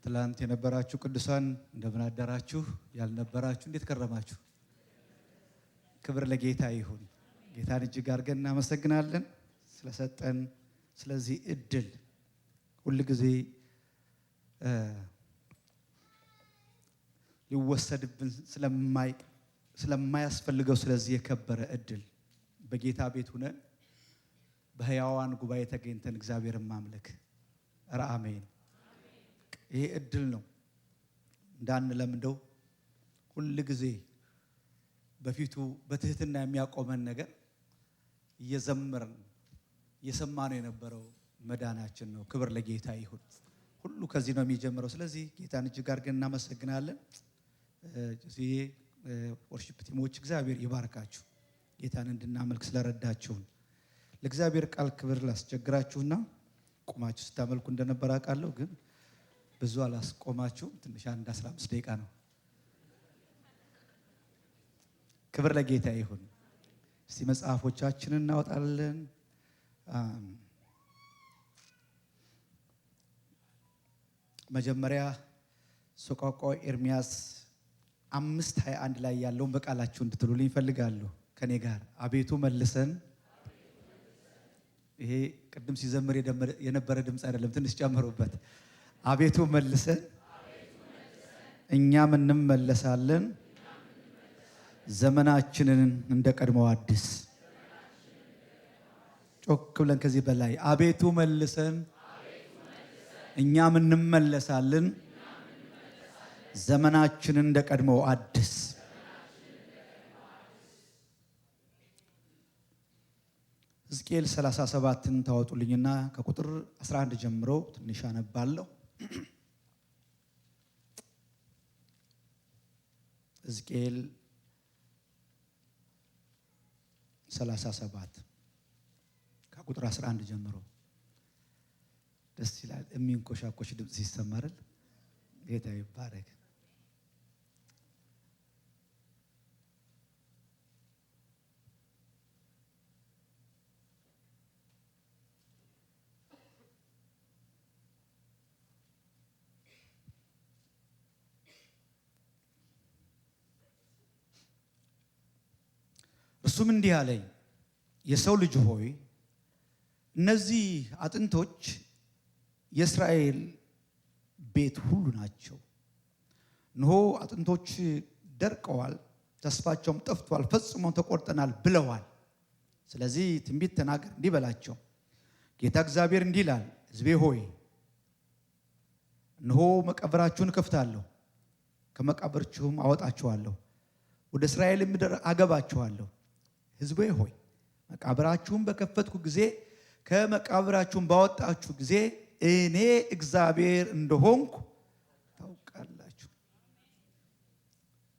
ትላንት የነበራችሁ ቅዱሳን እንደምን አደራችሁ? ያልነበራችሁ እንዴት ከረማችሁ? ክብር ለጌታ ይሁን። ጌታን እጅግ አድርገን እናመሰግናለን ስለሰጠን ስለዚህ እድል ሁሉ ጊዜ ሊወሰድብን ስለማያስፈልገው ስለዚህ የከበረ እድል በጌታ ቤት ሆነን በሕያዋን ጉባኤ ተገኝተን እግዚአብሔርን ማምለክ አሜን። ይሄ እድል ነው እንዳንለምደው ሁሉ ጊዜ በፊቱ በትህትና የሚያቆመን ነገር እየዘመርን እየሰማነው የነበረው መዳናችን ነው። ክብር ለጌታ ይሁን። ሁሉ ከዚህ ነው የሚጀምረው። ስለዚህ ጌታን እጅግ አድርገን እናመሰግናለን። እዚህ ወርሺፕ ቲሞች እግዚአብሔር ይባርካችሁ። ጌታን እንድናመልክ ስለረዳችሁን ለእግዚአብሔር ቃል ክብር ላስቸግራችሁና ቆማችሁ ስታመልኩ እንደነበር አውቃለሁ፣ ግን ብዙ አላስቆማችሁም። ትንሽ 15 ደቂቃ ነው። ክብር ለጌታ ይሁን። እስቲ መጽሐፎቻችንን እናወጣለን። መጀመሪያ ሰቆቃወ ኤርምያስ 5:21 ላይ ያለውን በቃላችሁ እንድትሉልኝ እፈልጋለሁ ከኔ ጋር። አቤቱ መልሰን። ይሄ ቅድም ሲዘምር የነበረ ድምፅ አይደለም፣ ትንሽ ጨምሩበት። አቤቱ መልሰን እኛም እንመለሳለን፣ ዘመናችንን እንደ ቀድሞው አድስ። ጮክ ብለን ከዚህ በላይ አቤቱ መልሰን እኛም እንመለሳለን፣ ዘመናችንን እንደ ቀድሞው አድስ። ሕዝቅኤል 37ን ታወጡልኝና ከቁጥር 11 ጀምሮ ትንሽ አነባለሁ። ሕዝቅኤል 37 ከቁጥር 11 ጀምሮ ደስ ይላል። የሚንኮሻኮሽ ድምፅ ሲሰማል። ጌታ ይባረክ። እርሱም እንዲህ አለኝ፣ የሰው ልጅ ሆይ እነዚህ አጥንቶች የእስራኤል ቤት ሁሉ ናቸው። እነሆ አጥንቶች ደርቀዋል፣ ተስፋቸውም ጠፍቷል፣ ፈጽሞ ተቆርጠናል ብለዋል። ስለዚህ ትንቢት ተናገር እንዲህ በላቸው፣ ጌታ እግዚአብሔር እንዲህ ይላል፣ ሕዝቤ ሆይ እነሆ መቃብራችሁን እከፍታለሁ፣ ከመቃብራችሁም አወጣችኋለሁ፣ ወደ እስራኤል ምድር አገባችኋለሁ። ሕዝቤ ሆይ መቃብራችሁን በከፈትኩ ጊዜ ከመቃብራችሁን ባወጣችሁ ጊዜ እኔ እግዚአብሔር እንደሆንኩ ታውቃላችሁ።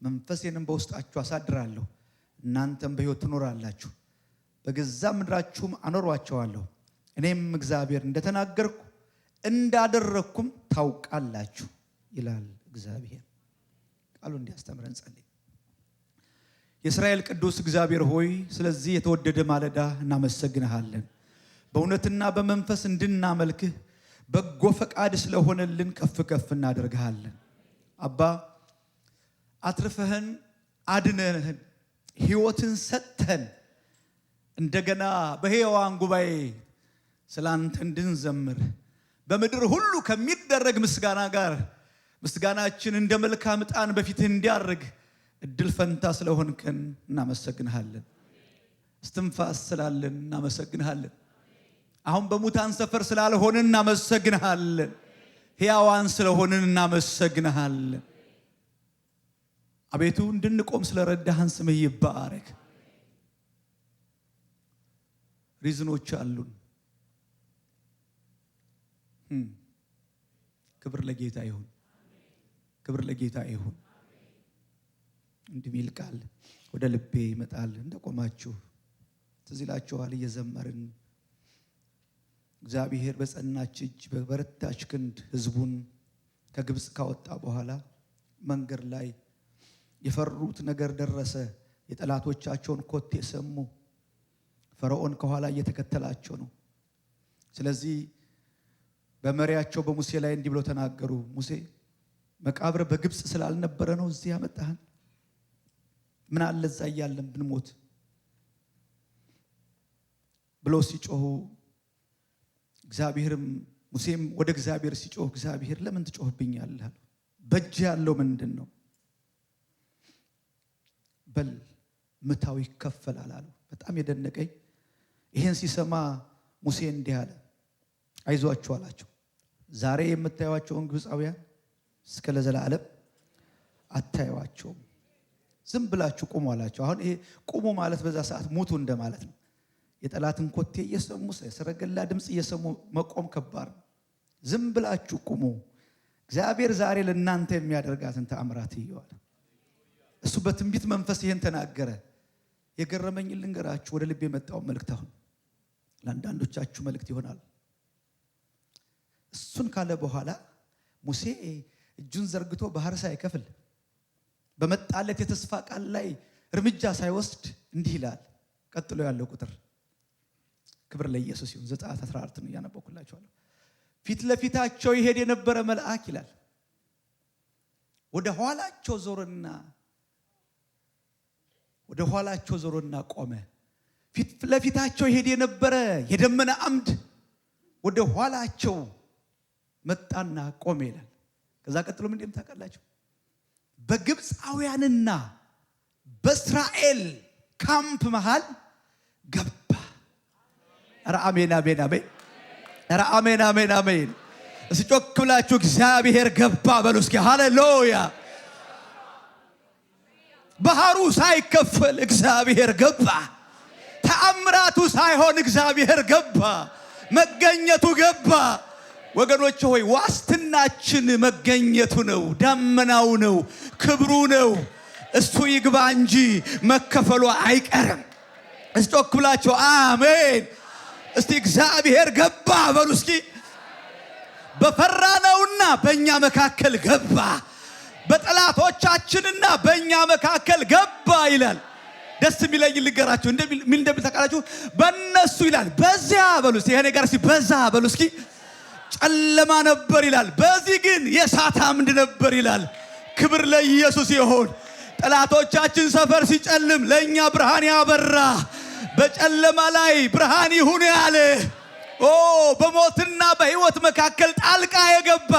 መንፈሴንም በውስጣችሁ አሳድራለሁ፣ እናንተም በሕይወት ትኖራላችሁ፣ በገዛ ምድራችሁም አኖሯቸዋለሁ። እኔም እግዚአብሔር እንደተናገርኩ እንዳደረግኩም ታውቃላችሁ ይላል እግዚአብሔር። ቃሉ እንዲያስተምረን ጸልይ። የእስራኤል ቅዱስ እግዚአብሔር ሆይ ስለዚህ የተወደደ ማለዳ እናመሰግንሃለን። በእውነትና በመንፈስ እንድናመልክህ በጎ ፈቃድ ስለሆነልን ከፍ ከፍ እናደርግሃለን። አባ አትርፈህን አድነህን ሕይወትን ሰጥተን እንደገና በሕያዋን ጉባኤ ስላንተ እንድንዘምር በምድር ሁሉ ከሚደረግ ምስጋና ጋር ምስጋናችን እንደ መልካም ዕጣን በፊትህ እንዲያርግ እድል ፈንታ ስለሆንከን እናመሰግንሃለን። እስትንፋስ ስላለን እናመሰግንሃለን። አሁን በሙታን ሰፈር ስላልሆንን እናመሰግንሃለን። ሕያዋን ስለሆንን እናመሰግንሃለን። አቤቱ እንድንቆም ስለረዳህን ስምህ ይባረክ። ሪዝኖች አሉን። ክብር ለጌታ ይሁን። ክብር ለጌታ ይሁን። እንዲህ ሚል ቃል ወደ ልቤ ይመጣል። እንደቆማችሁ ትዝ ይላችኋል እየዘመርን እግዚአብሔር በጸናች እጅ በበረታች ክንድ ሕዝቡን ከግብፅ ካወጣ በኋላ መንገድ ላይ የፈሩት ነገር ደረሰ። የጠላቶቻቸውን ኮቴ ሰሙ። ፈርዖን ከኋላ እየተከተላቸው ነው። ስለዚህ በመሪያቸው በሙሴ ላይ እንዲህ ብለው ተናገሩ። ሙሴ መቃብር በግብጽ ስላልነበረ ነው እዚህ ያመጣህን? ምን አለ እዛ እያለን ብንሞት ብለው ሲጮሁ እግዚአብሔርም ሙሴም ወደ እግዚአብሔር ሲጮህ እግዚአብሔር ለምን ትጮህብኛለህ? በእጅ ያለው ምንድን ነው? በል ምታው ይከፈላል አለው። በጣም የደነቀኝ ይሄን ሲሰማ ሙሴ እንዲህ አለ፣ አይዟችሁ አላቸው። ዛሬ የምታዩዋቸውን ግብፃውያን እስከ ለዘላለም አታዩዋቸውም። ዝም ብላችሁ ቁሙ አላቸው። አሁን ይሄ ቁሙ ማለት በዛ ሰዓት ሙቱ እንደማለት ነው። የጠላትን ኮቴ እየሰሙ ሰረገላ ድምጽ እየሰሙ መቆም ከባድ ነው። ዝም ብላችሁ ቁሙ፣ እግዚአብሔር ዛሬ ለእናንተ የሚያደርጋትን ተአምራት ይየዋል። እሱ በትንቢት መንፈስ ይሄን ተናገረ። የገረመኝ ልንገራችሁ፣ ወደ ልብ የመጣው መልእክት አሁን ለአንዳንዶቻችሁ መልእክት ይሆናል። እሱን ካለ በኋላ ሙሴ እጁን ዘርግቶ ባህር ሳይከፍል በመጣለት የተስፋ ቃል ላይ እርምጃ ሳይወስድ እንዲህ ይላል። ቀጥሎ ያለው ቁጥር ክብር ለኢየሱስ ይሁን። ዘጸአት 14 ነው ያነበብኩላችኋለሁ። ፊት ለፊታቸው ይሄድ የነበረ መልአክ ይላል ወደ ኋላቸው ዞሮና ቆመ። ፊት ለፊታቸው ይሄድ የነበረ የደመና አምድ ወደ ኋላቸው መጣና ቆመ ይላል። ከዛ ቀጥሎ ምን እንደምታውቃላችሁ? በግብፃውያንና በእስራኤል ካምፕ መሃል ገባ። ኧረ አሜን አሜን አሜን! ኧረ አሜን አሜን አሜን! እስኪ ጮክ ብላችሁ እግዚአብሔር ገባ በሉ እስኪ። ሃሌሉያ! ባህሩ ሳይከፈል እግዚአብሔር ገባ። ተአምራቱ ሳይሆን እግዚአብሔር ገባ። መገኘቱ ገባ። ወገኖች ሆይ ዋስትናችን መገኘቱ ነው፣ ደመናው ነው፣ ክብሩ ነው። እሱ ይግባ እንጂ መከፈሉ አይቀርም። እስኪ ጮክ ብላችሁ አሜን! እስቲ እግዚአብሔር ገባ በሉ እስኪ። በፈራነውና በእኛ መካከል ገባ፣ በጠላቶቻችንና በእኛ መካከል ገባ ይላል። ደስ የሚለኝ ልንገራችሁ ምን እንደምታውቃላችሁ? በእነሱ ይላል በዚያ በሉ እስኪ። ይሄ ነገር እስኪ በዛ በሉ እስኪ። ጨለማ ነበር ይላል፣ በዚህ ግን የእሳት አምድ ነበር ይላል። ክብር ለኢየሱስ ይሁን። ጠላቶቻችን ሰፈር ሲጨልም ለእኛ ብርሃን ያበራ፣ በጨለማ ላይ ብርሃን ይሁን ያለ፣ በሞትና በሕይወት መካከል ጣልቃ የገባ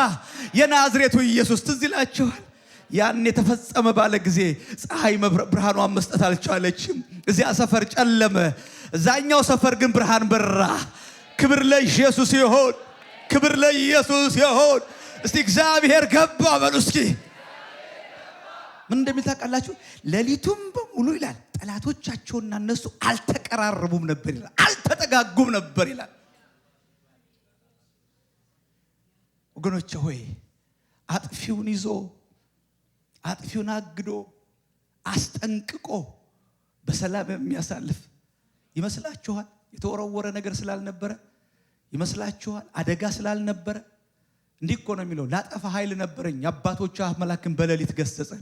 የናዝሬቱ ኢየሱስ ትዝ ይላችኋል። ያን የተፈጸመ ባለ ጊዜ ፀሐይ ብርሃኗን መስጠት አልቻለችም። እዚያ ሰፈር ጨለመ፣ እዛኛው ሰፈር ግን ብርሃን በራ። ክብር ለኢየሱስ ይሁን፣ ክብር ለኢየሱስ ይሁን። እስቲ እግዚአብሔር ገባ በሉ እስኪ። ምን እንደሚታውቃላችሁ? ሌሊቱም በሙሉ ይላል ጠላቶቻቸውና እነሱ አልተቀራረቡም ነበር ይላል፣ አልተጠጋጉም ነበር ይላል። ወገኖቼ ሆይ አጥፊውን ይዞ አጥፊውን አግዶ አስጠንቅቆ በሰላም የሚያሳልፍ ይመስላችኋል? የተወረወረ ነገር ስላልነበረ ይመስላችኋል? አደጋ ስላልነበረ? እንዲህ እኮ ነው የሚለው፣ ላጠፋ ኃይል ነበረኝ፣ የአባቶች አምላክን በሌሊት ገሰጸን።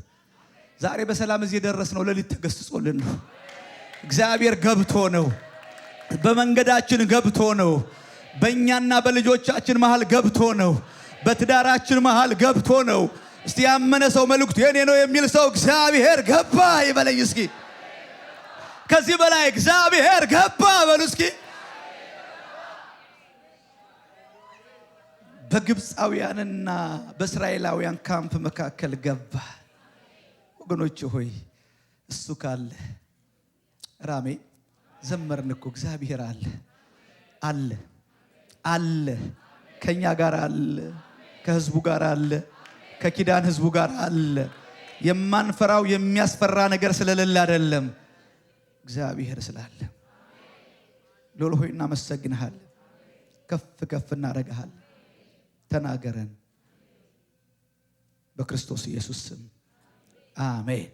ዛሬ በሰላም እዚህ የደረስነው ሌሊት ተገስጾልን ነው። እግዚአብሔር ገብቶ ነው፣ በመንገዳችን ገብቶ ነው፣ በእኛና በልጆቻችን መሃል ገብቶ ነው፣ በትዳራችን መሃል ገብቶ ነው። እስቲ ያመነ ሰው መልእክቱ የኔ ነው የሚል ሰው እግዚአብሔር ገባ ይበለኝ እስኪ። ከዚህ በላይ እግዚአብሔር ገባ በሉ እስኪ። በግብፃውያንና በእስራኤላውያን ካምፕ መካከል ገባ። ወገኖች ሆይ እሱ ካለ ራሜ ዘመርን እኮ እግዚአብሔር አለ አለ አለ፣ ከኛ ጋር አለ፣ ከህዝቡ ጋር አለ፣ ከኪዳን ህዝቡ ጋር አለ። የማንፈራው የሚያስፈራ ነገር ስለሌለ አይደለም፣ እግዚአብሔር ስላለ። ሎሎ ሆይ እናመሰግንሃለን፣ ከፍ ከፍ እናረጋሃለን። ተናገረን በክርስቶስ ኢየሱስ ስም አሜን።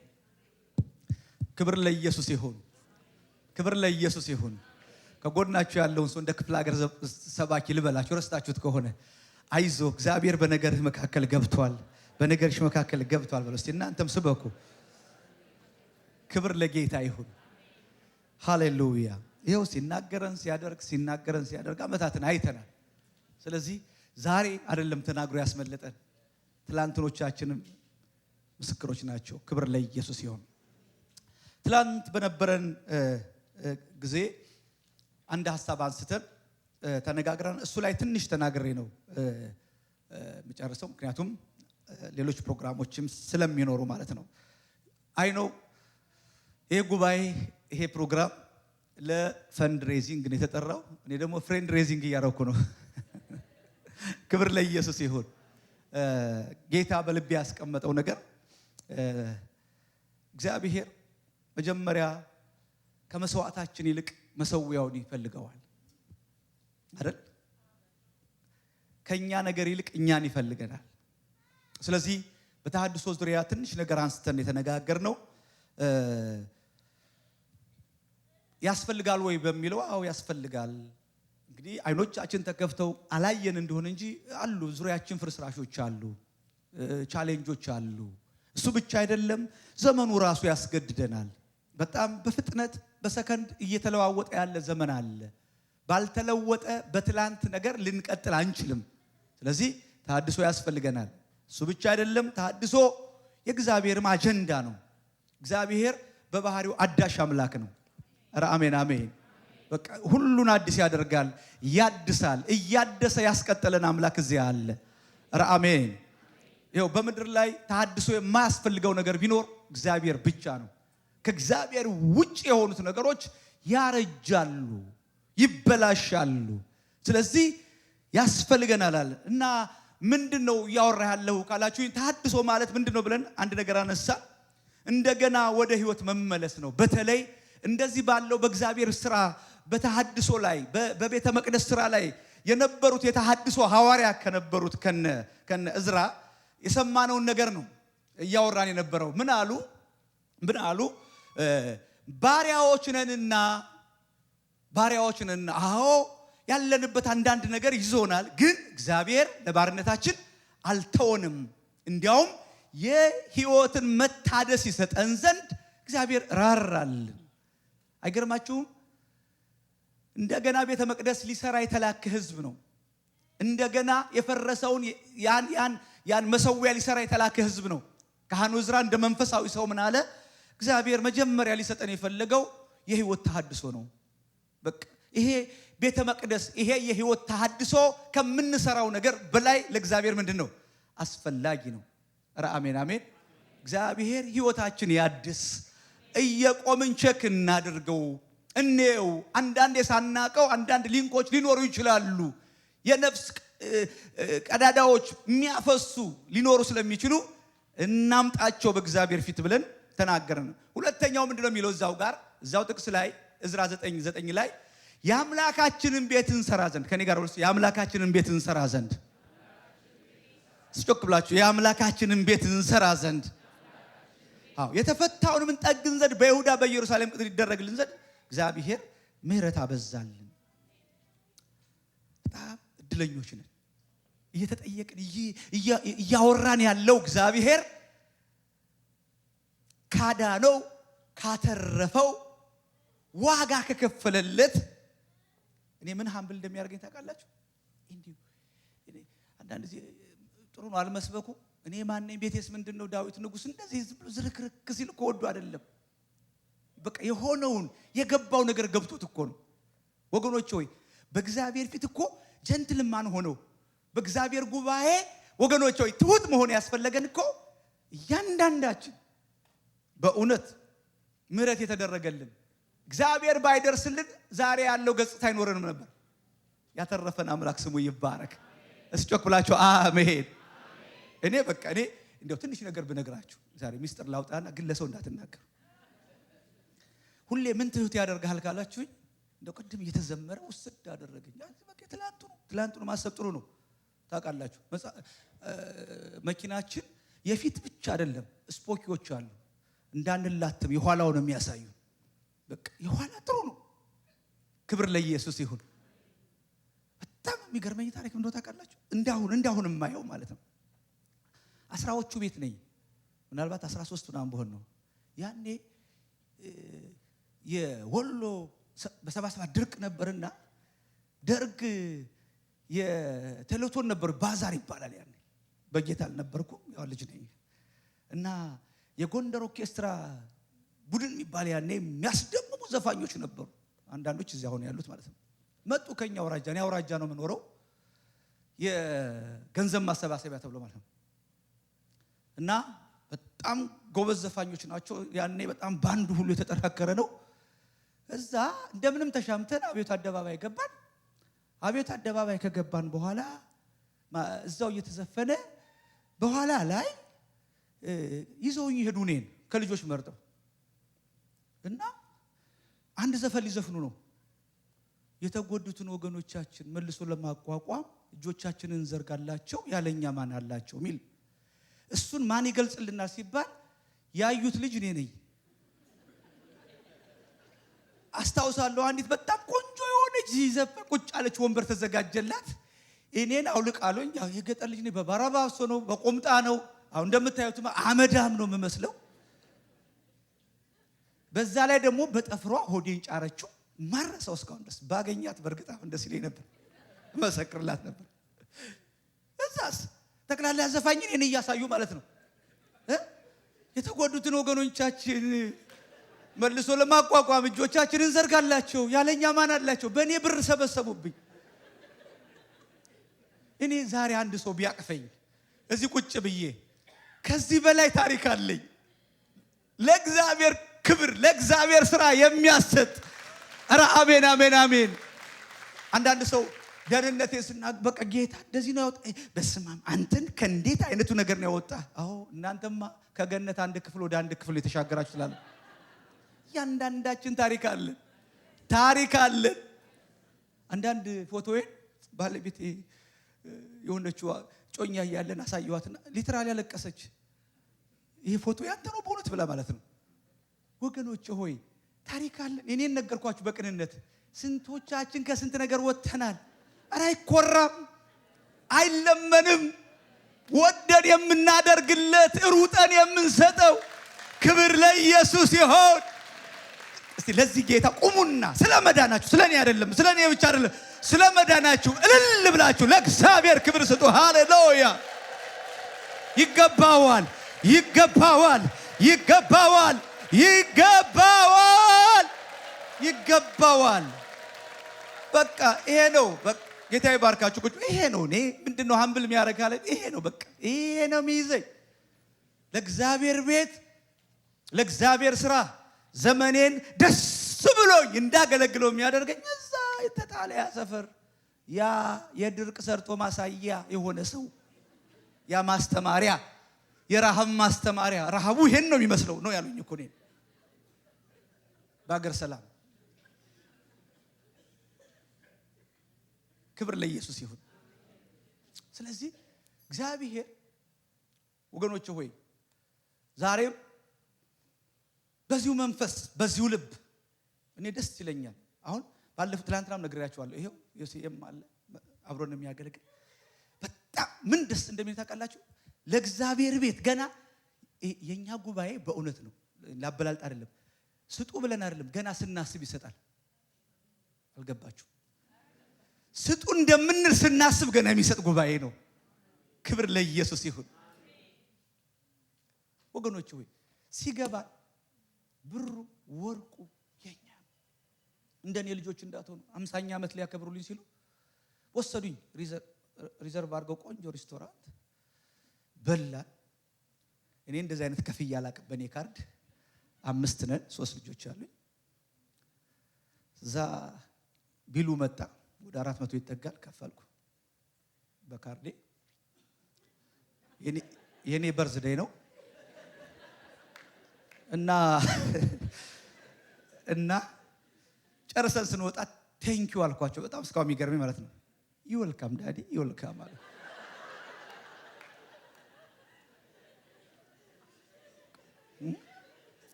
ክብር ለኢየሱስ ይሁን፣ ክብር ለኢየሱስ ይሁን። ከጎናችሁ ያለውን ሰው እንደ ክፍለ ሀገር ሰባኪ ልበላችሁ፣ ረስታችሁት ከሆነ አይዞ እግዚአብሔር በነገርህ መካከል ገብቷል፣ በነገርሽ መካከል ገብቷል በሉ እስቲ። እናንተም ስበኩ። ክብር ለጌታ ይሁን። ሃሌሉያ። ይኸው ሲናገረን ሲያደርግ ዓመታትን አይተናል። ስለዚህ ዛሬ አይደለም ተናግሮ ያስመለጠን፣ ትላንትኖቻችንም ምስክሮች ናቸው። ክብር ለኢየሱስ ይሁን። ትላንት በነበረን ጊዜ አንድ ሀሳብ አንስተን ተነጋግረን እሱ ላይ ትንሽ ተናግሬ ነው የምጨርሰው። ምክንያቱም ሌሎች ፕሮግራሞችም ስለሚኖሩ ማለት ነው። አይ ነው ይሄ ጉባኤ ይሄ ፕሮግራም ለፈንድ ሬዚንግ ነው የተጠራው። እኔ ደግሞ ፍሬንድ ሬዚንግ እያደረኩ ነው። ክብር ለኢየሱስ ይሁን። ጌታ በልቤ ያስቀመጠው ነገር እግዚአብሔር መጀመሪያ ከመስዋዕታችን ይልቅ መሰዊያውን ይፈልገዋል አይደል? ከኛ ነገር ይልቅ እኛን ይፈልገናል። ስለዚህ በተሐድሶ ዙሪያ ትንሽ ነገር አንስተን የተነጋገርነው ያስፈልጋል ወይ በሚለው፣ አዎ ያስፈልጋል። እንግዲህ አይኖቻችን ተከፍተው አላየን እንደሆነ እንጂ አሉ፣ ዙሪያችን ፍርስራሾች አሉ፣ ቻሌንጆች አሉ። እሱ ብቻ አይደለም፣ ዘመኑ ራሱ ያስገድደናል። በጣም በፍጥነት በሰከንድ እየተለዋወጠ ያለ ዘመን አለ። ባልተለወጠ በትላንት ነገር ልንቀጥል አንችልም። ስለዚህ ተሐድሶ ያስፈልገናል። እሱ ብቻ አይደለም፣ ተሐድሶ የእግዚአብሔርም አጀንዳ ነው። እግዚአብሔር በባህሪው አዳሽ አምላክ ነው። ኧረ አሜን አሜን። በቃ ሁሉን አዲስ ያደርጋል፣ ያድሳል። እያደሰ ያስቀጠለን አምላክ እዚህ አለ። ኧረ አሜን። ይኸው በምድር ላይ ተሐድሶ የማያስፈልገው ነገር ቢኖር እግዚአብሔር ብቻ ነው። ከእግዚአብሔር ውጭ የሆኑት ነገሮች ያረጃሉ፣ ይበላሻሉ። ስለዚህ ያስፈልገናል አለ እና ምንድነው እያወራ ያለው ካላችሁ፣ ተሐድሶ ማለት ምንድነው ብለን አንድ ነገር አነሳ። እንደገና ወደ ህይወት መመለስ ነው። በተለይ እንደዚህ ባለው በእግዚአብሔር ስራ በተሐድሶ ላይ በቤተ መቅደስ ስራ ላይ የነበሩት የተሐድሶ ሐዋርያ ከነበሩት ከነ እዝራ የሰማነውን ነገር ነው እያወራን የነበረው። ምን አሉ? ባሪያዎች ነንና። አዎ ያለንበት አንዳንድ ነገር ይዞናል፣ ግን እግዚአብሔር ለባርነታችን አልተወንም። እንዲያውም የህይወትን መታደስ ይሰጠን ዘንድ እግዚአብሔር ራራልን። አይገርማችሁም? እንደገና ቤተ መቅደስ ሊሰራ የተላከ ህዝብ ነው። እንደገና የፈረሰውን ያን መሰዊያ ሊሰራ የተላከ ህዝብ ነው። ካህኑ ዕዝራ እንደ መንፈሳዊ ሰው ምን አለ? እግዚአብሔር መጀመሪያ ሊሰጠን የፈለገው የህይወት ተሐድሶ ነው። በቃ ይሄ ቤተ መቅደስ፣ ይሄ የህይወት ተሐድሶ ከምንሰራው ነገር በላይ ለእግዚአብሔር ምንድነው? አስፈላጊ ነው። ኧረ አሜን አሜን። እግዚአብሔር ህይወታችን ያድስ። እየቆምን ቼክ እናድርገው፣ እንየው። አንዳንድ የሳናቀው አንዳንድ ሊንኮች ሊኖሩ ይችላሉ። የነፍስ ቀዳዳዎች የሚያፈሱ ሊኖሩ ስለሚችሉ እናምጣቸው በእግዚአብሔር ፊት ብለን ተናገርን። ሁለተኛው ምንድነው የሚለው? እዛው ጥቅስ ላይ ዕዝራ 9:9 ላይ የአምላካችንን ቤት እንሰራ ዘንድ፣ ከኔ ጋር ወርስ የአምላካችንን ቤት እንሰራ ዘንድ፣ ስጮክ ብላችሁ የአምላካችንን ቤት እንሰራ ዘንድ፣ አዎ የተፈታውን ምን ጠግን ዘንድ በይሁዳ በኢየሩሳሌም ቅጥር ይደረግልን ዘንድ እግዚአብሔር ምሕረት አበዛልን። በጣም እድለኞች ነን። እየተጠየቅን እያወራን ያለው እግዚአብሔር ካዳነው ካተረፈው ዋጋ ከከፈለለት እኔ ምን ሀምብል እንደሚያደርገኝ ታውቃላችሁ? እንዲሁ አንዳንድ ጊዜ ጥሩ ነው አልመስበኩ። እኔ ማን ነኝ? ቤቴስ ምንድነው? ዳዊት ንጉስ እንደዚህ ዝርክርክ ሲል እኮ ወዶ አይደለም። በቃ የሆነውን የገባው ነገር ገብቶት እኮ ነው። ወገኖች ሆይ በእግዚአብሔር ፊት እኮ ጀንትልማን ሆነው በእግዚአብሔር ጉባኤ ወገኖች ሆይ ትሁት መሆን ያስፈልገን እኮ እያንዳንዳችን በእውነት ምሕረት የተደረገልን እግዚአብሔር ባይደርስልን ዛሬ ያለው ገጽታ አይኖርንም ነበር። ያተረፈን አምላክ ስሙ ይባረክ። እስጮክ ብላችሁ አሜን። እኔ እንደው ትንሽ ነገር ብነግራችሁ ዛሬ ሚስጥር ላውጣና ግን ለሰው እንዳትናገሩ። ሁሌ ምን ትሁት ያደርጋል ካላችሁኝ፣ እንደው ቅድም እየተዘመረ ውስድ አደረገኝ። በቃ ትላንቱን ማሰብ ጥሩ ነው። ታውቃላችሁ መኪናችን የፊት ብቻ አይደለም ስፖኪዎች አሉ፣ እንዳንላትም የኋላውን የሚያሳዩ። በቃ የኋላ ጥሩ ነው። ክብር ለኢየሱስ ይሁን። በጣም የሚገርመኝ ታሪክ እንደው ታውቃላችሁ፣ እንዳሁን የማየው ማለት ነው። 10ዎቹ ቤት ነኝ፣ ምናልባት 13 ምናምን በሆን ነው። ያኔ የወሎ በ77 ድርቅ ነበርና ደርግ የቴሌቶን ነበር፣ ባዛር ይባላል። ያኔ በጌታ አልነበርኩም፣ ያው ልጅ ነኝ። እና የጎንደር ኦርኬስትራ ቡድን የሚባል ያኔ የሚያስደምሙ ዘፋኞች ነበሩ። አንዳንዶች እዚያ ሆነ ያሉት ማለት ነው። መጡ ከኛ አውራጃ፣ እኔ አውራጃ ነው የምኖረው፣ የገንዘብ ማሰባሰቢያ ተብሎ ማለት ነው። እና በጣም ጎበዝ ዘፋኞች ናቸው። ያኔ በጣም ባንዱ ሁሉ የተጠናከረ ነው። እዛ እንደምንም ተሻምተን አብዮት አደባባይ ገባን። አብዮት አደባባይ ከገባን በኋላ እዛው እየተዘፈነ በኋላ ላይ ይዘውኝ ሄዱ እኔን ከልጆች መርጠው እና አንድ ዘፈን ሊዘፍኑ ነው። የተጎዱትን ወገኖቻችን መልሶ ለማቋቋም እጆቻችንን እንዘርጋላቸው ያለኛ ማን አላቸው ሚል እሱን ማን ይገልጽልናል ሲባል ያዩት ልጅ እኔ ነኝ። አስታውሳለሁ አንዲት በጣም ቆንጆ የሆነች ዘፈን ቁጭ አለች፣ ወንበር ተዘጋጀላት። እኔን አውልቅ አሉኝ። ያው የገጠር ልጅ ነኝ፣ በባራባሶ ነው፣ በቆምጣ ነው። አሁን እንደምታዩት አመዳም ነው የምመስለው። በዛ ላይ ደግሞ በጠፍሯ ሆዴን ጫረችው። ማረሳው እስካሁን ድረስ ባገኛት በርግጥ አሁን ደስ ይለኝ ነበር፣ መሰክርላት ነበር። እዛስ ጠቅላላ ዘፋኝን እኔን እያሳዩ ማለት ነው የተጎዱትን ወገኖቻችን መልሶ ለማቋቋም እጆቻችንን እንዘርጋላቸው ያለኛ ማን አላቸው። በእኔ ብር ሰበሰቡብኝ። እኔ ዛሬ አንድ ሰው ቢያቅፈኝ እዚህ ቁጭ ብዬ ከዚህ በላይ ታሪክ አለኝ። ለእግዚአብሔር ክብር ለእግዚአብሔር ስራ የሚያሰጥ ኧረ አሜን አሜን አሜን። አንዳንድ ሰው ደህንነቴን ስናገር በቃ ጌታ እንደዚህ ነው ያወጣ። በስመ አብ አንተን ከእንዴት አይነቱ ነገር ነው ያወጣ። አዎ እናንተማ ከገነት አንድ ክፍል ወደ አንድ ክፍል የተሻገራችሁ ስላለ ያንዳንዳችን ታሪክ አለን። አንዳንድ ፎቶዬን ባለቤቴ የሆነችው ጮኛ እያለን አሳየዋትና ሊትራሊ ያለቀሰች። ይሄ ፎቶ ያንተ ነው በእውነት ብላ ማለት ነው። ወገኖቼ ሆይ ታሪክ አለን። እኔን ነገርኳችሁ በቅንነት ስንቶቻችን ከስንት ነገር ወጥተናል። ኧረ አይኮራም፣ አይለመንም። ወደን የምናደርግለት ሩጠን የምንሰጠው ክብር ለኢየሱስ ይሁን። እስቲ ለዚህ ጌታ ቁሙና ስለ መዳናችሁ ስለኔ አይደለም ስለኔ ብቻ አይደለም ስለ መዳናችሁ እልል ብላችሁ ለእግዚአብሔር ክብር ስጡ። ሃሌሉያ! ይገባዋል፣ ይገባዋል፣ ይገባዋል፣ ይገባዋል፣ ይገባዋል። በቃ ይሄ ነው። ጌታ ይባርካችሁ። ቁጭ ይሄ ነው። እኔ ምንድነው ሀምብል የሚያደርግ አለ። ይሄ ነው በቃ ይሄ ነው የሚይዘኝ ለእግዚአብሔር ቤት ለእግዚአብሔር ስራ ዘመኔን ደስ ብሎኝ እንዳገለግለው የሚያደርገኝ እዛ የተጣለያ ሰፈር ያ የድርቅ ሰርቶ ማሳያ የሆነ ሰው ያ ማስተማሪያ የረሃብ ማስተማሪያ ረሃቡ ይሄን ነው የሚመስለው ነው ያሉኝ እኮ እኔ በአገር ሰላም። ክብር ለኢየሱስ ይሁን። ስለዚህ እግዚአብሔር ወገኖቼ ሆይ ዛሬም በዚሁ መንፈስ በዚሁ ልብ እኔ ደስ ይለኛል። አሁን ባለፈው ትላንትናም ነግሬያችኋለሁ። ይሄው ዮሴም አለ አብሮን የሚያገለግል በጣም ምን ደስ እንደሚል ታውቃላችሁ። ለእግዚአብሔር ቤት ገና የኛ ጉባኤ በእውነት ነው ላበላልጥ አይደለም ስጡ ብለን አይደለም ገና ስናስብ ይሰጣል። አልገባችሁ? ስጡ እንደምንል ስናስብ ገና የሚሰጥ ጉባኤ ነው። ክብር ለኢየሱስ ይሁን። ወገኖች ሆይ ሲገባ ብሩ ወርቁ የኛ እንደኔ ልጆች እንዳትሆኑ 50ኛ ዓመት ሊያከብሩልኝ ሲሉ ወሰዱኝ። ሪዘርቭ አድርገው ቆንጆ ሬስቶራንት በላ። እኔ እንደዚህ አይነት ከፍያ አላውቅም። በኔ ካርድ 5 ነን፣ 3 ልጆች አሉኝ። እዛ ቢሉ መጣ ወደ 400 ይጠጋል። ከፈልኩ በካርዴ። የኔ በርዝዴይ ነው እና ጨርሰን ስንወጣ ቴንኪው አልኳቸው። በጣም እስካሁን የሚገርመኝ ማለት ነው ይወልካም ዳዲ ይወልካም አለ።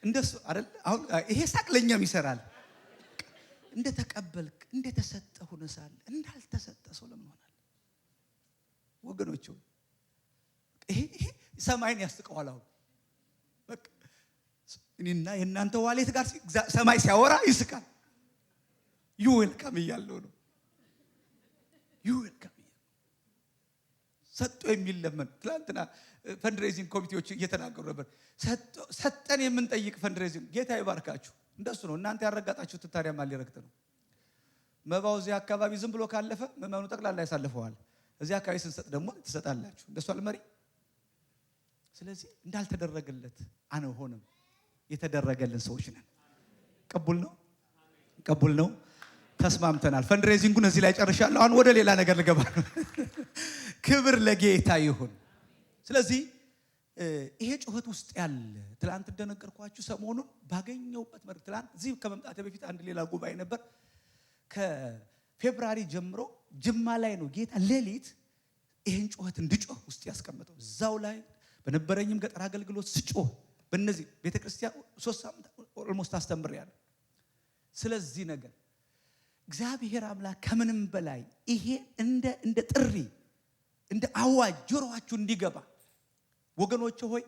እንደሱ አይደል? አሁን ይሄ ሳቅ ለኛም ይሰራል። እንደተቀበልክ እንደተሰጠ ሆነ ሳለ እንዳልተሰጠ ሰው ለምን ሆናል? ወገኖች ይሄ ሰማይን ያስቀዋል። አሁን በቃ እኔና የእናንተ ዋሌት ጋር ሰማይ ሲያወራ ይስቃል። ዩ ዌልካም እያለው ነው። ዩ ዌልካም ሰጥቶ የሚለመን ትላንትና ፈንድሬዚንግ ኮሚቴዎች እየተናገሩ ነበር። ሰጠን የምንጠይቅ ፈንድሬዚንግ ጌታ ይባርካችሁ። እንደሱ ነው። እናንተ ያረጋጣችሁት ታዲያ ማን ሊረግጥ ነው? መባው እዚህ አካባቢ ዝም ብሎ ካለፈ ምዕመኑ ጠቅላላ ያሳልፈዋል። እዚህ አካባቢ ስንሰጥ ደግሞ ትሰጣላችሁ። እንደሱ አልመሪ። ስለዚህ እንዳልተደረገለት አንሆንም። የተደረገልን ሰዎች ነን። ቀቡል ነው። ተስማምተናል። ፈንድሬዚንጉን እዚህ ላይ ጨርሻለሁ። አሁን ወደ ሌላ ነገር ልገባ ነው። ክብር ለጌታ ይሁን። ስለዚህ ይሄ ጩኸት ውስጥ ያለ ትላንት እንደነገርኳችሁ ሰሞኑን ባገኘውበት መልክ ትላንት እዚህ ከመምጣቴ በፊት አንድ ሌላ ጉባኤ ነበር። ከፌብራሪ ጀምሮ ጅማ ላይ ነው ጌታ ሌሊት ይሄን ጩኸት እንድጮህ ውስጥ ያስቀመጠው። እዛው ላይ በነበረኝም ገጠር አገልግሎት ስጮህ በእነዚህ ቤተክርስቲያን 3 ሳምንት ኦልሞስት አስተምሬያለሁ። ስለዚህ ነገር እግዚአብሔር አምላክ ከምንም በላይ ይሄ እንደ ጥሪ እንደ አዋጅ ጆሮአችሁ እንዲገባ ወገኖች ሆይ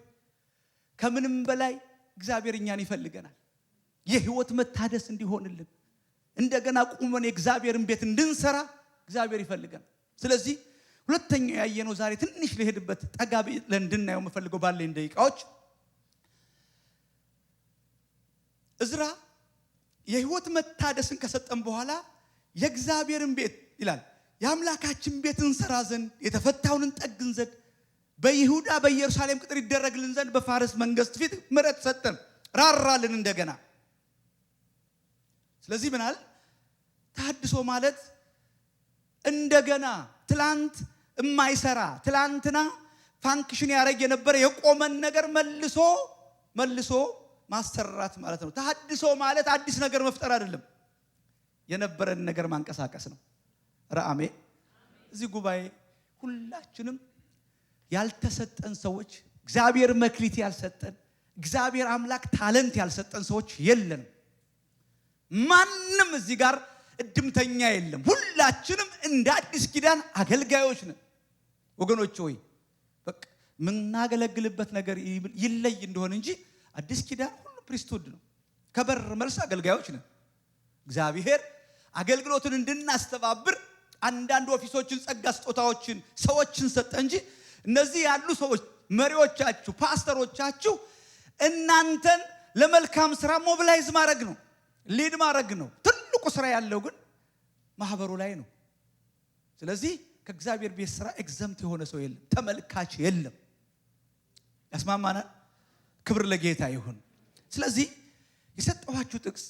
ከምንም በላይ እግዚአብሔር እኛን ይፈልገናል። የህይወት መታደስ እንዲሆንልን እንደገና ቁመን የእግዚአብሔርን ቤት እንድንሰራ እግዚአብሔር ይፈልገናል። ስለዚህ ሁለተኛው ያየነው ዛሬ ትንሽ ለሄድበት ጠጋቢ ለእንድናየው የምፈልገው ባለኝ ደቂቃዎች እዝራ የህይወት መታደስን ከሰጠን በኋላ የእግዚአብሔርን ቤት ይላል የአምላካችን ቤት እንሰራ ዘንድ የተፈታውን እንጠግን ዘንድ በይሁዳ በኢየሩሳሌም ቅጥር ይደረግልን ዘንድ በፋርስ መንግስት ፊት ምሕረት ሰጠን፣ ራራልን እንደገና። ስለዚህ ምናል ታድሶ ማለት እንደገና ትላንት የማይሰራ ትላንትና ፋንክሽን ያረግ የነበረ የቆመን ነገር መልሶ ማሰራት ማለት ነው። ታድሶ ማለት አዲስ ነገር መፍጠር አይደለም፣ የነበረን ነገር ማንቀሳቀስ ነው። ረአሜ እዚህ ጉባኤ ሁላችንም ያልተሰጠን ሰዎች እግዚአብሔር መክሊት ያልሰጠን እግዚአብሔር አምላክ ታለንት ያልሰጠን ሰዎች የለንም። ማንም እዚህ ጋር እድምተኛ የለም። ሁላችንም እንደ አዲስ ኪዳን አገልጋዮች ነን። ወገኖች ሆይ በቃ ምናገለግልበት ነገር ይለይ እንደሆነ እንጂ አዲስ ኪዳን ሁሉ ፕሪስቱድ ነው። ከበር መልስ አገልጋዮች ነን። እግዚአብሔር አገልግሎትን እንድናስተባብር አንዳንድ ኦፊሶችን ጸጋ ስጦታዎችን ሰዎችን ሰጠ እንጂ እነዚህ ያሉ ሰዎች መሪዎቻችሁ ፓስተሮቻችሁ እናንተን ለመልካም ስራ ሞቢላይዝ ማድረግ ነው፣ ሊድ ማድረግ ነው። ትልቁ ስራ ያለው ግን ማህበሩ ላይ ነው። ስለዚህ ከእግዚአብሔር ቤት ስራ ኤግዘምት የሆነ ሰው የለም፣ ተመልካች የለም። ያስማማናል። ክብር ለጌታ ይሁን። ስለዚህ የሰጠኋችሁ ጥቅስ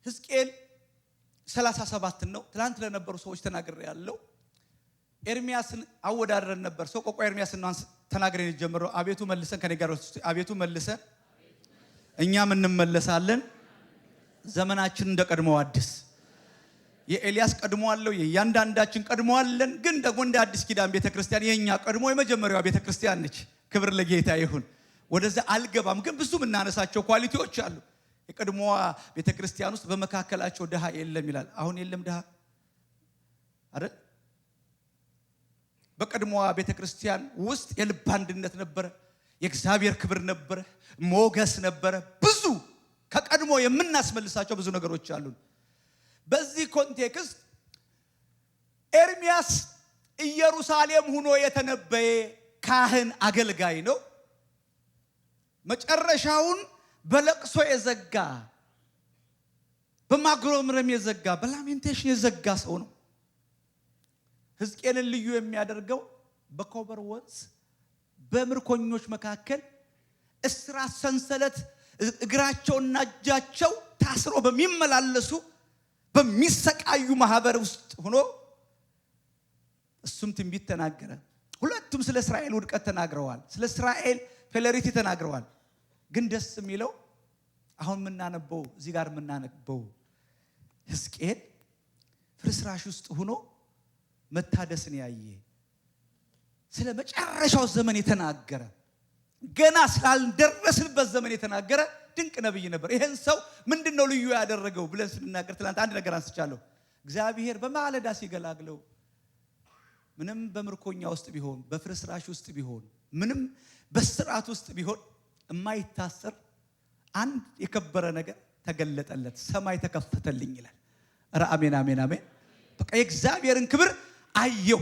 ሕዝቅኤል 37 ነው። ትላንት ለነበሩ ሰዎች ተናግሬያለሁ። ኤርሚያስን አወዳድረን ነበር። ሰው ቆቆ ኤርሚያስን ተናግረን የጀመረው አቤቱ መልሰን ከኔ ጋር አቤቱ መልሰን እኛም እንመለሳለን ዘመናችን እንደቀድሞው አዲስ። የኤልያስ ቀድሞ አለው፣ የእያንዳንዳችን ቀድሞ አለን። ግን ደግሞ እንደ አዲስ ኪዳን ቤተክርስቲያን የኛ ቀድሞ የመጀመሪያዋ ቤተክርስቲያን ነች። ክብር ለጌታ ይሁን። ወደዛ አልገባም፣ ግን ብዙ የምናነሳቸው ኳሊቲዎች አሉ። የቀድሞዋ ቤተክርስቲያን ውስጥ በመካከላቸው ድሃ የለም ይላል። አሁን የለም ድሃ አይደል? በቀድሞዋ ቤተክርስቲያን ውስጥ የልብ አንድነት ነበረ፣ የእግዚአብሔር ክብር ነበረ፣ ሞገስ ነበረ። ብዙ ከቀድሞ የምናስመልሳቸው ብዙ ነገሮች አሉ። በዚህ ኮንቴክስት ኤርሚያስ ኢየሩሳሌም ሆኖ የተነበየ ካህን አገልጋይ ነው። መጨረሻውን በለቅሶ የዘጋ በማጉረምረም የዘጋ በላሜንቴሽን የዘጋ ሰው ነው። ሕዝቅኤልን ልዩ የሚያደርገው በኮበር ወንዝ በምርኮኞች መካከል እስራት ሰንሰለት እግራቸውና እጃቸው ታስሮ በሚመላለሱ በሚሰቃዩ ማህበር ውስጥ ሆኖ እሱም ትንቢት ተናገረ። ሁለቱም ስለ እስራኤል ውድቀት ተናግረዋል፣ ስለ እስራኤል ፌለሪቲ ተናግረዋል። ግን ደስ የሚለው አሁን የምናነበው እዚህ ጋር የምናነበው ሕዝቅኤል ፍርስራሽ ውስጥ ሆኖ መታደስን ያየ ስለ መጨረሻው ዘመን የተናገረ ገና ስላልደረስንበት ዘመን የተናገረ ድንቅ ነብይ ነበር። ይሄን ሰው ምንድነው ልዩ ያደረገው ብለን ስንናገር ትላንት አንድ ነገር አንስቻለሁ። እግዚአብሔር በማለዳ ሲገላግለው ምንም በምርኮኛ ውስጥ ቢሆን በፍርስራሽ ውስጥ ቢሆን ምንም በስርዓት ውስጥ ቢሆን የማይታሰር አንድ የከበረ ነገር ተገለጠለት። ሰማይ ተከፈተልኝ ይላል። ኧረ አሜን አሜን አሜን። በቃ የእግዚአብሔርን ክብር አየሁ።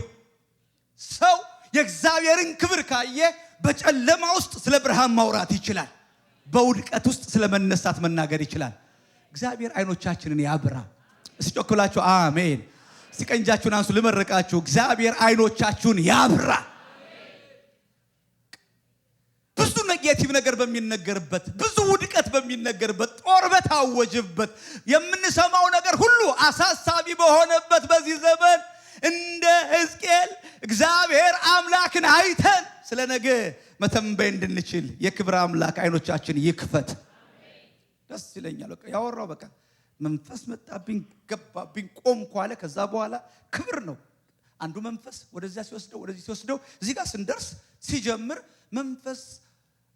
ሰው የእግዚአብሔርን ክብር ካየ በጨለማ ውስጥ ስለ ብርሃን ማውራት ይችላል። በውድቀት ውስጥ ስለ መነሳት መናገር ይችላል። እግዚአብሔር አይኖቻችንን ያብራ። እስቲ ጮክ ብላችሁ አሜን። እስቲ ቀኝ እጃችሁን አንሱ ልመርቃችሁ። እግዚአብሔር አይኖቻችሁን ያብራ። ብዙ ኔጌቲቭ ነገር በሚነገርበት፣ ብዙ ውድቀት በሚነገርበት፣ ጦር በታወጀበት፣ የምንሰማው ነገር ሁሉ አሳሳቢ በሆነበት በዚህ ዘመን እንደ ሕዝቅኤል እግዚአብሔር አምላክን አይተን ስለ ነገ መተንበይ እንድንችል የክብር አምላክ አይኖቻችን ይክፈት። ደስ ይለኛል። በቃ ያወራው በቃ መንፈስ መጣብኝ፣ ገባብኝ፣ ቆምኩ አለ። ከዛ በኋላ ክብር ነው። አንዱ መንፈስ ወደዚያ ሲወስደው ወደዚህ ሲወስደው እዚህ ጋር ስንደርስ ሲጀምር መንፈስ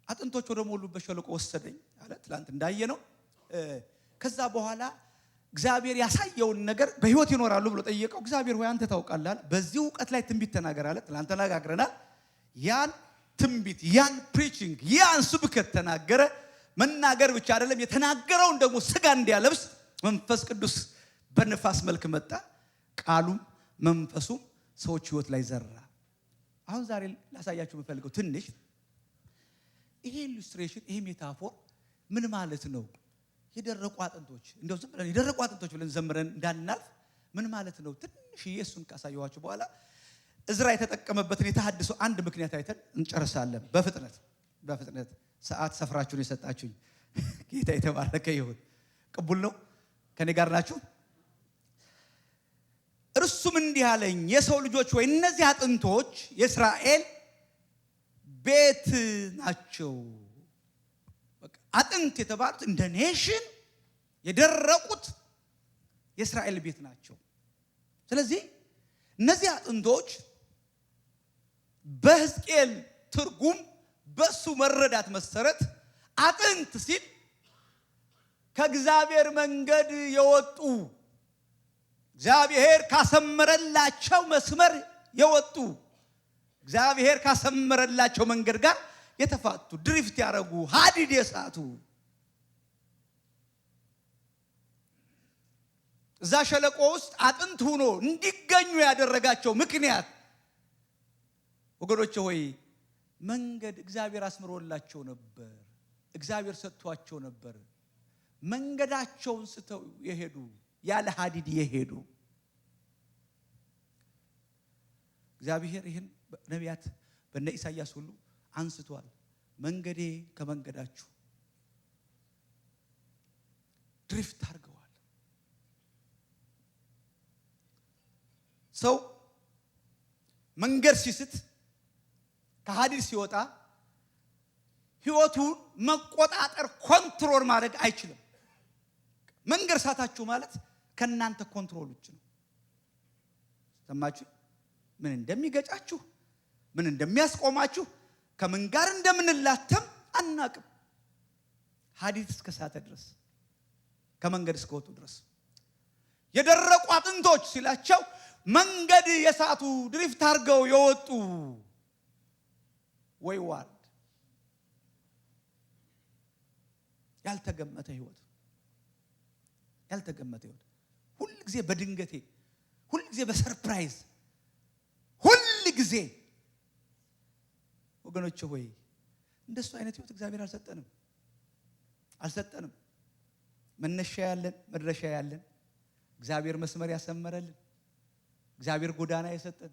አጥንቶች ወደ ሞሉበት ሸለቆ ወሰደኝ አለ። ትላንት እንዳየነው ከዛ በኋላ እግዚአብሔር ያሳየውን ነገር በህይወት ይኖራሉ ብሎ ጠየቀው። እግዚአብሔር ሆይ አንተ ታውቃለህ፣ በዚህ ዕውቀት ላይ ትንቢት ተናገር አለ። ትላንት ተነጋግረናል። ያን ትንቢት፣ ያን ፕሪቺንግ፣ ያን ስብከት ተናገረ። መናገር ብቻ አይደለም፣ የተናገረውን ደግሞ ስጋ እንዲያለብስ መንፈስ ቅዱስ በነፋስ መልክ መጣ። ቃሉም መንፈሱም ሰዎች ህይወት ላይ ዘራ። አሁን ዛሬ ላሳያችሁ የምፈልገው ትንሽ ይሄ ኢሉስትሬሽን፣ ይሄ ሜታፎር ምን ማለት ነው? የደረቁ አጥንቶች እንደው ዝም ብለን የደረቁ አጥንቶች ብለን ዘምረን እንዳናልፍ ምን ማለት ነው? ትንሽ ኢየሱስን ካሳየኋችሁ በኋላ እዝራ የተጠቀመበትን የተሐድሶ አንድ ምክንያት አይተን እንጨርሳለን። በፍጥነት ሰዓት ሰፍራችሁን የሰጣችሁኝ ጌታ የተባረከ ይሁን። ቅቡል ነው። ከኔ ጋር ናችሁ? እርሱም እንዲህ አለኝ፣ የሰው ልጆች ወይ እነዚህ አጥንቶች የእስራኤል ቤት ናቸው። አጥንት የተባሉት እንደ ኔሽን የደረቁት የእስራኤል ቤት ናቸው። ስለዚህ እነዚህ አጥንቶች በሕዝቅኤል ትርጉም በሱ መረዳት መሰረት አጥንት ሲል ከእግዚአብሔር መንገድ የወጡ እግዚአብሔር ካሰመረላቸው መስመር የወጡ እግዚአብሔር ካሰመረላቸው መንገድ ጋር የተፋቱ ድሪፍት ያረጉ ሀዲድ የሳቱ እዛ ሸለቆ ውስጥ አጥንት ሆኖ እንዲገኙ ያደረጋቸው ምክንያት ወገኖቼ ሆይ መንገድ እግዚአብሔር አስምሮላቸው ነበር። እግዚአብሔር ሰጥቷቸው ነበር። መንገዳቸውን ስተው የሄዱ ያለ ሀዲድ የሄዱ እግዚአብሔር ይህን ነቢያት በነ ኢሳይያስ ሁሉ አንስቷል። መንገዴ ከመንገዳችሁ ድሪፍት አድርገዋል። ሰው መንገድ ሲስት ከሀዲድ ሲወጣ ህይወቱን መቆጣጠር ኮንትሮል ማድረግ አይችልም። መንገድ ሳታችሁ ማለት ከናንተ ኮንትሮል ውጭ ነው። ሰማችሁ? ምን እንደሚገጫችሁ፣ ምን እንደሚያስቆማችሁ፣ ከምን ጋር እንደምንላተም አናቅም። ሀዲድ እስከ ሳተ ድረስ ከመንገድ እስከወጡ ድረስ የደረቁ አጥንቶች ሲላቸው መንገድ የሳቱ ድሪፍት አድርገው የወጡ ወይ ዋርድ ያልተገመተ ህይወት ሁል ጊዜ በድንገቴ፣ ሁል ጊዜ በሰርፕራይዝ፣ ሁል ጊዜ ወገኖቼ ሆይ እንደሱ አይነት ህይወት እግዚአብሔር አልሰጠንም። መነሻ ያለን መድረሻ ያለን እግዚአብሔር መስመር ያሰመረልን እግዚአብሔር ጎዳና የሰጠን።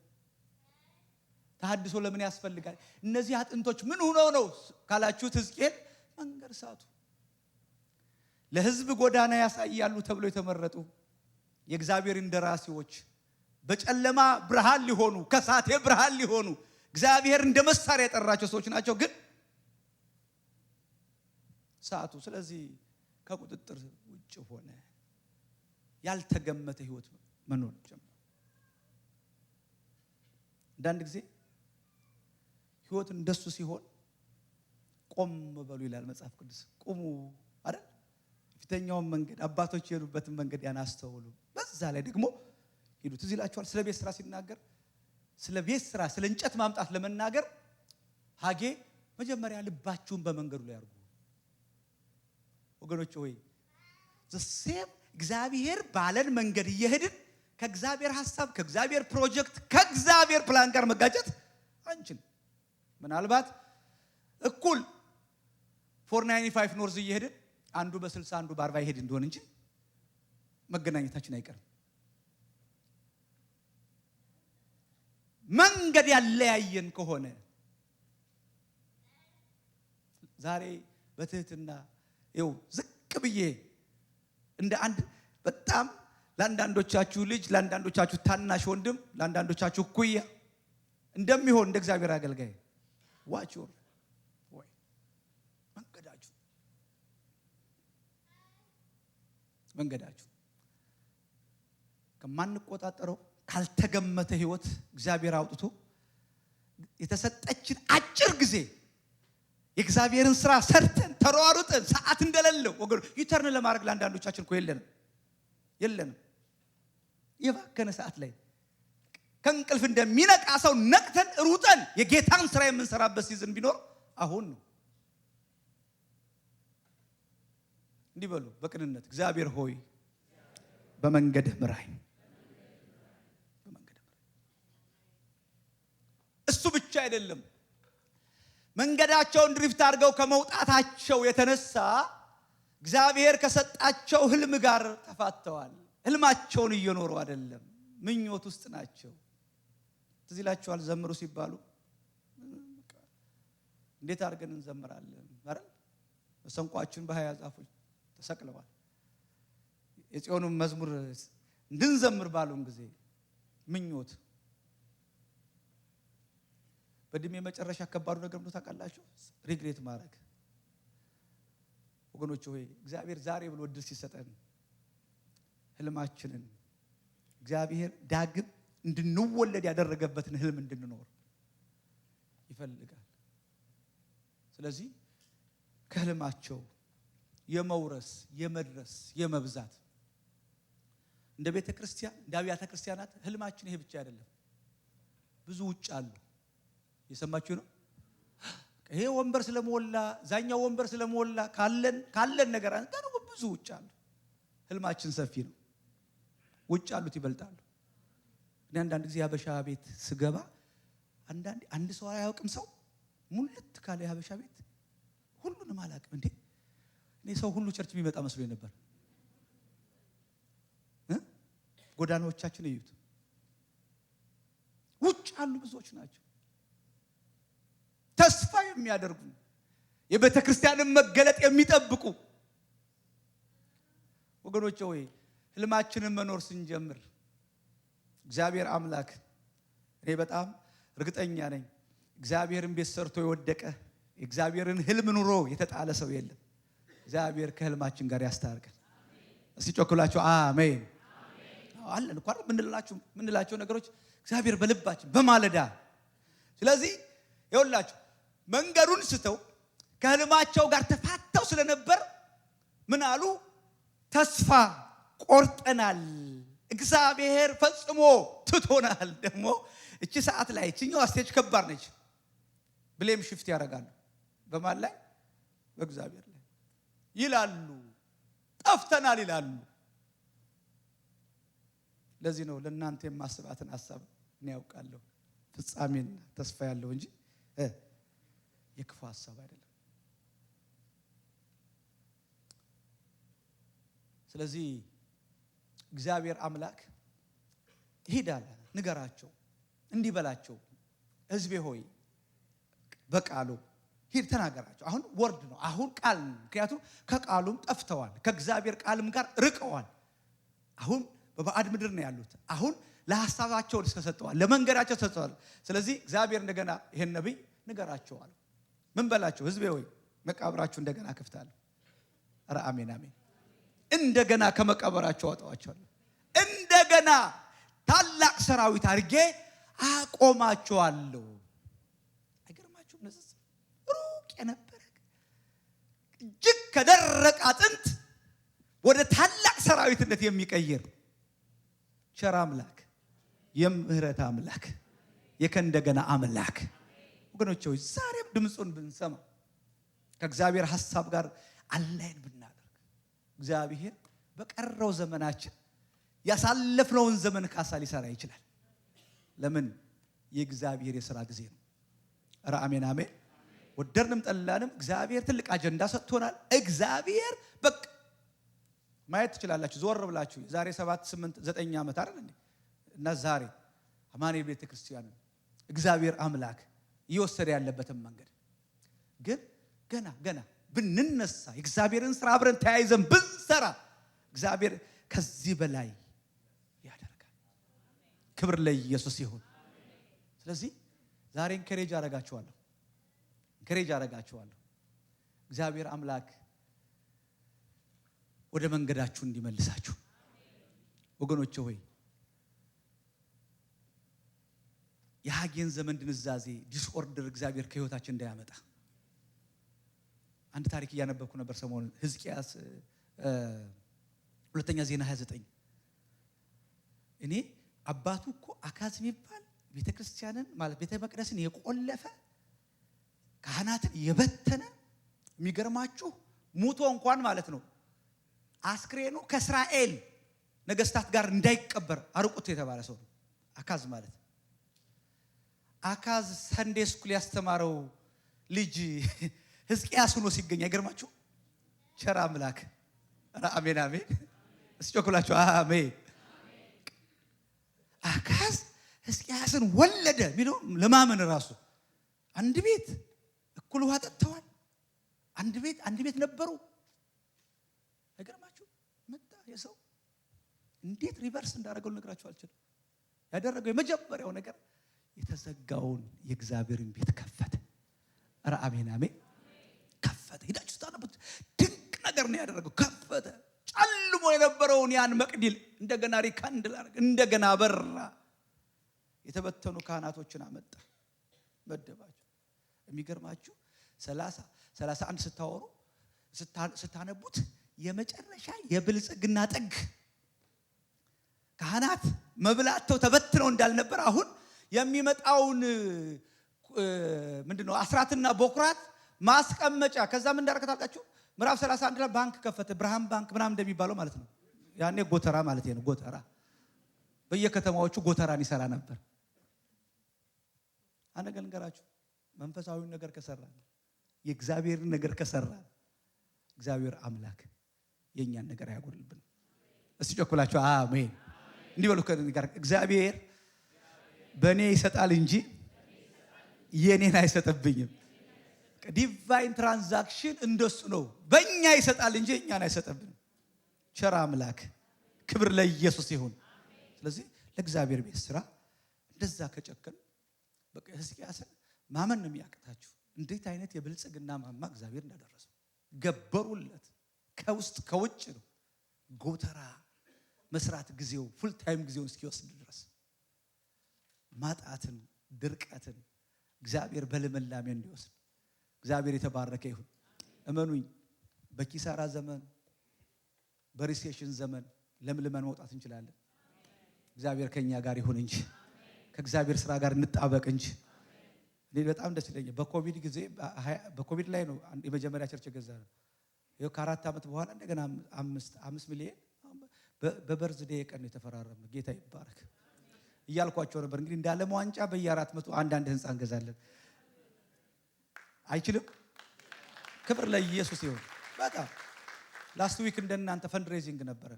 ተሐድሶ ለምን ያስፈልጋል? እነዚህ አጥንቶች ምን ሆነው ነው ካላችሁት ሕዝቅኤል መንገድ ሳቱ። ለህዝብ ጎዳና ያሳያሉ ተብሎ የተመረጡ የእግዚአብሔር እንደራሲዎች በጨለማ ብርሃን ሊሆኑ ከሳቴ ብርሃን ሊሆኑ እግዚአብሔር እንደ መሳሪያ የጠራቸው ሰዎች ናቸው። ግን ሳቱ። ስለዚህ ከቁጥጥር ውጭ ሆነ። ያልተገመተ ህይወት መኖር ጀመረ። አንዳንድ ጊዜ ህይወት እንደሱ ሲሆን ቆም በሉ ይላል መጽሐፍ ቅዱስ። ቆሙ አይደል? ፊተኛውን መንገድ አባቶች የሄዱበትን መንገድ ያን አስተውሉ። በዛ ላይ ደግሞ ሄዱ። ትዝ ይላችኋል ስለ ቤት ስራ ሲናገር፣ ስለ ቤት ስራ ስለ እንጨት ማምጣት ለመናገር ሐጌ መጀመሪያ ልባችሁን በመንገዱ ላይ አድርጉ። ወገኖች ሆይ ዘሴም እግዚአብሔር ባለን መንገድ እየሄድን ከእግዚአብሔር ሐሳብ ከእግዚአብሔር ፕሮጀክት ከእግዚአብሔር ፕላን ጋር መጋጨት አንችል። ምናልባት እኩል 495 ኖርዝ እየሄድን አንዱ በ60 አንዱ በ40 ይሄድ እንደሆነ እንጂ መገናኘታችን አይቀርም። መንገድ ያለያየን ከሆነ ዛሬ በትህትና ይው ዝቅ ብዬ እንደ አንድ በጣም ለአንዳንዶቻችሁ ልጅ ለአንዳንዶቻችሁ ታናሽ ወንድም ለአንዳንዶቻችሁ ኩያ እንደሚሆን እንደ እግዚአብሔር አገልጋይ ዋቹ ወይ መንገዳችሁ ከማንቆጣጠረው ካልተገመተ ህይወት እግዚአብሔር አውጥቶ የተሰጠችን አጭር ጊዜ የእግዚአብሔርን ስራ ሰርተን ተሯሩጠን ሰዓት እንደሌለው ወገን ዩተርን ለማድረግ ለአንዳንዶቻችን እኮ የለንም። የባከነ ሰዓት ላይ ከእንቅልፍ እንደሚነቃ ሰው ነቅተን ሩጠን የጌታን ስራ የምንሰራበት ሲዝን ቢኖር አሁን ነው። እንዲህ በሉ በቅንነት እግዚአብሔር ሆይ በመንገድህ ምራኝ። እሱ ብቻ አይደለም። መንገዳቸውን ድሪፍት አድርገው ከመውጣታቸው የተነሳ እግዚአብሔር ከሰጣቸው ህልም ጋር ተፋተዋል። ህልማቸውን እየኖሩ አይደለም፣ ምኞት ውስጥ ናቸው። ትዝ ይላችኋል ዘምሩ ሲባሉ እንዴት አድርገን እንዘምራለን አይደል? መሰንቋችን በሃያ ዛፎች ተሰቅለዋል። የጽዮኑን መዝሙር እንድንዘምር ባሉን ጊዜ ምኞት በእድሜ መጨረሻ ከባዱ ነገር ነው ታውቃላችሁ? ሪግሬት ማድረግ። ወገኖች ሆይ እግዚአብሔር ዛሬ ብሎ እድል ሲሰጠን ህልማችንን እግዚአብሔር ዳግም እንድንወለድ ያደረገበትን ህልም እንድንኖር ይፈልጋል። ስለዚህ ከህልማቸው የመውረስ የመድረስ የመብዛት እንደ ቤተ ክርስቲያን እንደ አብያተ ክርስቲያናት ህልማችን ይሄ ብቻ አይደለም። ብዙ ውጭ አሉ። የሰማችሁ ነው። ይሄ ወንበር ስለሞላ ዛኛው ወንበር ስለሞላ ካለን ነገር አንተ ብዙ ውጭ አሉ። ህልማችን ሰፊ ነው። ውጭ አሉት ይበልጣሉ። እኔ አንዳንድ ጊዜ ያበሻ ቤት ስገባ አንድ ሰው አያውቅም። ሰው ሙልት ካለ ያበሻ ቤት ሁሉንም አላውቅም። እንዴ እኔ ሰው ሁሉ ቸርች የሚመጣ መስሎኝ ነበር። ጎዳናዎቻችን እዩት። ውጭ አሉ ብዙዎች ናቸው። ተስፋ የሚያደርጉ የቤተ ክርስቲያንን መገለጥ የሚጠብቁ ወገኖቼ ሆይ ህልማችንን መኖር ስንጀምር እግዚአብሔር አምላክ እኔ በጣም እርግጠኛ ነኝ እግዚአብሔርን ቤት ሰርቶ የወደቀ እግዚአብሔርን ህልም ኑሮ የተጣለ ሰው የለም። እግዚአብሔር ከህልማችን ጋር ያስታርቀን። እስቲ ጮክላችሁ አሜን። አለን እንኳን ምንላቸው ነገሮች እግዚአብሔር በልባችን በማለዳ። ስለዚህ ይኸውላችሁ መንገዱን ስተው ከህልማቸው ጋር ተፋተው ስለነበር ምን አሉ? ተስፋ ቆርጠናል፣ እግዚአብሔር ፈጽሞ ትቶናል። ደግሞ እቺ ሰዓት ላይ እቺኛው ስቴጅ ከባድ ነች። ብሌም ሽፍት ያደርጋሉ። በማን ላይ? በእግዚአብሔር ላይ ይላሉ። ጠፍተናል ይላሉ። ለዚህ ነው ለእናንተ የማስባትን ሐሳብ እኔ ያውቃለሁ ፍጻሜና ተስፋ ያለው እንጂ የክፉ ሐሳብ አይደለም። ስለዚህ እግዚአብሔር አምላክ ሄዳለ ንገራቸው እንዲህ በላቸው፣ ሕዝቤ ሆይ በቃሉ ሂድ ተናገራቸው። አሁን ወርድ ነው፣ አሁን ቃል ነው። ምክንያቱም ከቃሉም ጠፍተዋል፣ ከእግዚአብሔር ቃልም ጋር ርቀዋል። አሁን በባዕድ ምድር ነው ያሉት። አሁን ለሐሳባቸው ተሰጥተዋል፣ ለመንገዳቸው ተሰጥተዋል። ስለዚህ እግዚአብሔር እንደገና ይሄን ነብይ ንገራቸዋል። ምን በላቸው? ሕዝቤ ሆይ መቃብራችሁ እንደገና ከፍታለሁ። ኧረ አሜን አሜን። እንደገና ከመቃብራቸው አወጣዋቸዋለሁ። እንደገና ታላቅ ሰራዊት አድርጌ አቆማቸዋለሁ። አይገርማችሁም? ነጽ ሩቅ የነበረ እጅግ ከደረቀ አጥንት ወደ ታላቅ ሰራዊትነት የሚቀይር ቸር አምላክ፣ የምህረት አምላክ፣ የከእንደገና አምላክ። ወገኖቼ ሆይ ዛሬም ድምጹን ብንሰማ ከእግዚአብሔር ሐሳብ ጋር አላይን ብናደርግ እግዚአብሔር በቀረው ዘመናችን ያሳለፍነውን ዘመን ካሳ ሊሰራ ይችላል። ለምን? የእግዚአብሔር የሥራ ጊዜ ነው። ኧረ አሜን አሜን። ወደድንም ጠላንም እግዚአብሔር ትልቅ አጀንዳ ሰጥቶናል። እግዚአብሔር በቃ ማየት ትችላላችሁ ዞር ብላችሁ ዛሬ 7 8 9 ዓመት አይደል እንዴ? እና ዛሬ አማኑኤል ቤተክርስቲያን እግዚአብሔር አምላክ እየወሰደ ያለበትን መንገድ ግን ገና ብንነሳ የእግዚአብሔርን ሥራ አብረን ተያይዘን ብንሰራ እግዚአብሔር ከዚህ በላይ ያደርጋል። ክብር ለኢየሱስ ይሁን። ስለዚህ ዛሬ ኢንከሬጅ አደርጋችኋለሁ እግዚአብሔር አምላክ ወደ መንገዳችሁ እንዲመልሳችሁ። ወገኖቼ ሆይ የሐጌን ዘመን ድንዛዜ ዲስኦርደር እግዚአብሔር ከህይወታችን እንዳያመጣ አንድ ታሪክ እያነበብኩ ነበር ሰሞኑን። ሕዝቅያስ ሁለተኛ ዜና 29 እኔ አባቱ እኮ አካዝ የሚባል ቤተክርስቲያንን ማለት ቤተ መቅደስን የቆለፈ ካህናትን የበተነ የሚገርማችሁ ሙቶ እንኳን ማለት ነው አስክሬኑ ከእስራኤል ነገስታት ጋር እንዳይቀበር አርቁት የተባለ ሰው ነው አካዝ ማለት። አካዝ ሰንዴ ስኩል ያስተማረው ልጅ ሕዝቅያስ ሆኖ ሲገኝ አይገርማችሁ? ቸር አምላክ። አሜን አሜን። እስኪ አሜን። አካዝ ሕዝቅያስን ወለደ ቢለው ለማመን ራሱ አንድ ቤት እኩል ውሃ ጠጥተዋል። አንድ ቤት ነበሩ። አይገርማችሁ? መጣ የሰው እንዴት ሪቨርስ እንዳደረገው ልነግራችሁ አልችልም። ያደረገው የመጀመሪያው ነገር የተዘጋውን የእግዚአብሔርን ቤት ከፈተ። ኧረ አሜን አሜን። ከፈተ። ሄዳችሁ ስታነቡት ድንቅ ነገር ነው ያደረገው። ከፈተ። ጨልሞ የነበረውን ያን መቅዲል እንደገና ሪካንድል አደረገ። እንደገና በራ። የተበተኑ ካህናቶችን አመጣ፣ መደባቸው። የሚገርማችሁ 31 ስታነቡት የመጨረሻ የብልጽግና ጥግ ካህናት መብላተው ተበትነው እንዳልነበር አሁን የሚመጣውን ምንድነው አስራትና በኩራት ማስቀመጫ። ከዛ ምን እንዳደረገ ታውቃችሁ? ምዕራፍ 31 ላይ ባንክ ከፈተ። ብርሃን ባንክ ምናምን እንደሚባለው ማለት ነው። ያኔ ጎተራ ማለት ነው። ጎተራ በየከተማዎቹ ጎተራን ይሰራ ነበር። አንድ ነገር ልንገራችሁ፣ መንፈሳዊውን ነገር ከሰራን የእግዚአብሔርን ነገር ከሰራን እግዚአብሔር አምላክ የኛን ነገር አያጎልብንም። እስቲ ጮኩላችሁ አሜን። እንዲህ በሉ ጋር እግዚአብሔር በእኔ ይሰጣል እንጂ የኔን አይሰጥብኝም። ዲቫይን ትራንዛክሽን እንደሱ ነው። በእኛ ይሰጣል እንጂ እኛን አይሰጥብንም። ቸር አምላክ ክብር ለኢየሱስ ይሁን። ስለዚህ ለእግዚአብሔር ቤት ስራ እንደዛ ከጨከን በቃ ሕዝቅያስን ማመን ነው የሚያቅታችሁ። እንዴት አይነት የብልጽግና ማማ እግዚአብሔር እንዳደረሰው ገበሩለት። ከውስጥ ከውጭ ነው። ጎተራ መስራት ጊዜው ፉል ታይም ጊዜውን እስኪወስድ ድረስ ማጣትን ድርቀትን እግዚአብሔር በልምላሜ እንዲወስድ እግዚአብሔር የተባረከ ይሁን። እመኑኝ በኪሳራ ዘመን በሪሴሽን ዘመን ለምልመን መውጣት እንችላለን። እግዚአብሔር ከኛ ጋር ይሁን እንጂ ከእግዚአብሔር ስራ ጋር እንጣበቅ እንጂ። እኔ በጣም ደስ ይለኛል። በኮቪድ ጊዜ በኮቪድ ላይ ነው የመጀመሪያ ቸርች ገዛ ነው። ይኸው ከ4 ዓመት በኋላ እንደገና 5 ሚሊዮን በበርዝዴ ቀን ነው የተፈራረመ። ጌታ ይባረክ እያልኳቸው ነበር። እንግዲህ እንዳለም ዋንጫ በየ400 አንዳንድ ህንፃ እንገዛለን። አይችልም? ክብር ለኢየሱስ ይሁን። በጣም ላስት ዊክ እንደናንተ ፈንድሬዚንግ ነበረ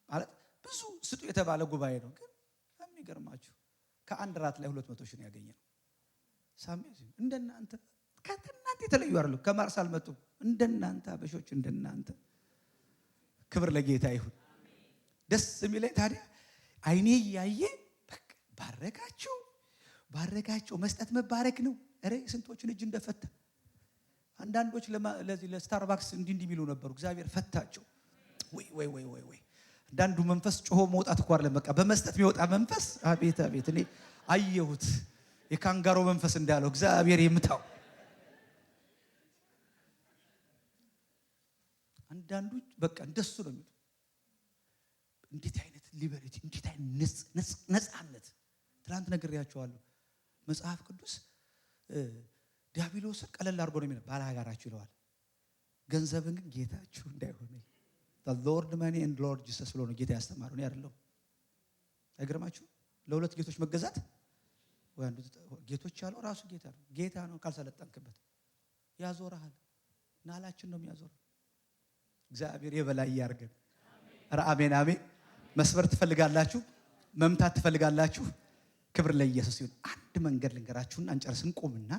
ማለት ብዙ ስጡ የተባለ ጉባኤ ነው። ግን የሚገርማችሁ ከአንድ ራት ላይ 200 ሺህ ነው ያገኘነው። ሳሜዚ እንደናንተ ከእናንተ የተለዩ አይደሉም። ከማርስ አልመጡም። እንደናንተ አበሾች እንደናንተ። ክብር ለጌታ ይሁን። ደስ የሚለኝ ታዲያ አይኔ ያየ በቃ ባረካቸው። መስጠት መባረክ ነው። እረ ስንቶችን እጅ እንደፈታ አንዳንዶች ለዚህ ለስታርባክስ እንዲህ የሚሉ ነበሩ። እግዚአብሔር ፈታቸው። ወይ አንዳንዱ መንፈስ ጮሆ መውጣት እኮ አይደለም፣ በቃ በመስጠት የሚወጣ መንፈስ። አቤት እኔ አየሁት። የካንጋሮ መንፈስ እንዳለው እግዚአብሔር ይምታው። አንዳንዱ በቃ እንደሱ ነው የሚሉ። እንዴት አይነት ሊበሪቲ፣ እንዴት አይነት ነፃነት! ትናንት ነግሬያቸዋለሁ። መጽሐፍ ቅዱስ ዲያብሎስን ቀለል አድርጎ ነው የሚለው ባላጋራችሁ ይለዋል። ገንዘብን ግን ጌታችሁ እንዳይሆነ the Lord money and Lord Jesus ብሎ ነው ጌታ ያስተማረው ነው አይደለም? አይገርማችሁ? ለሁለት ጌቶች መገዛት ወይ አንዱ ጌቶች ያለው ራሱ ጌታ ነው። ጌታ ነው ካልሰለጠንክበት ያዞርሃል። ናላችን ነው የሚያዞር። እግዚአብሔር የበላይ ያርገን። አሜን አሜን። መስበር ትፈልጋላችሁ? መምታት ትፈልጋላችሁ? ክብር ለኢየሱስ ይሁን። አንድ መንገድ ልንገራችሁና አንጨርስም። ቆምና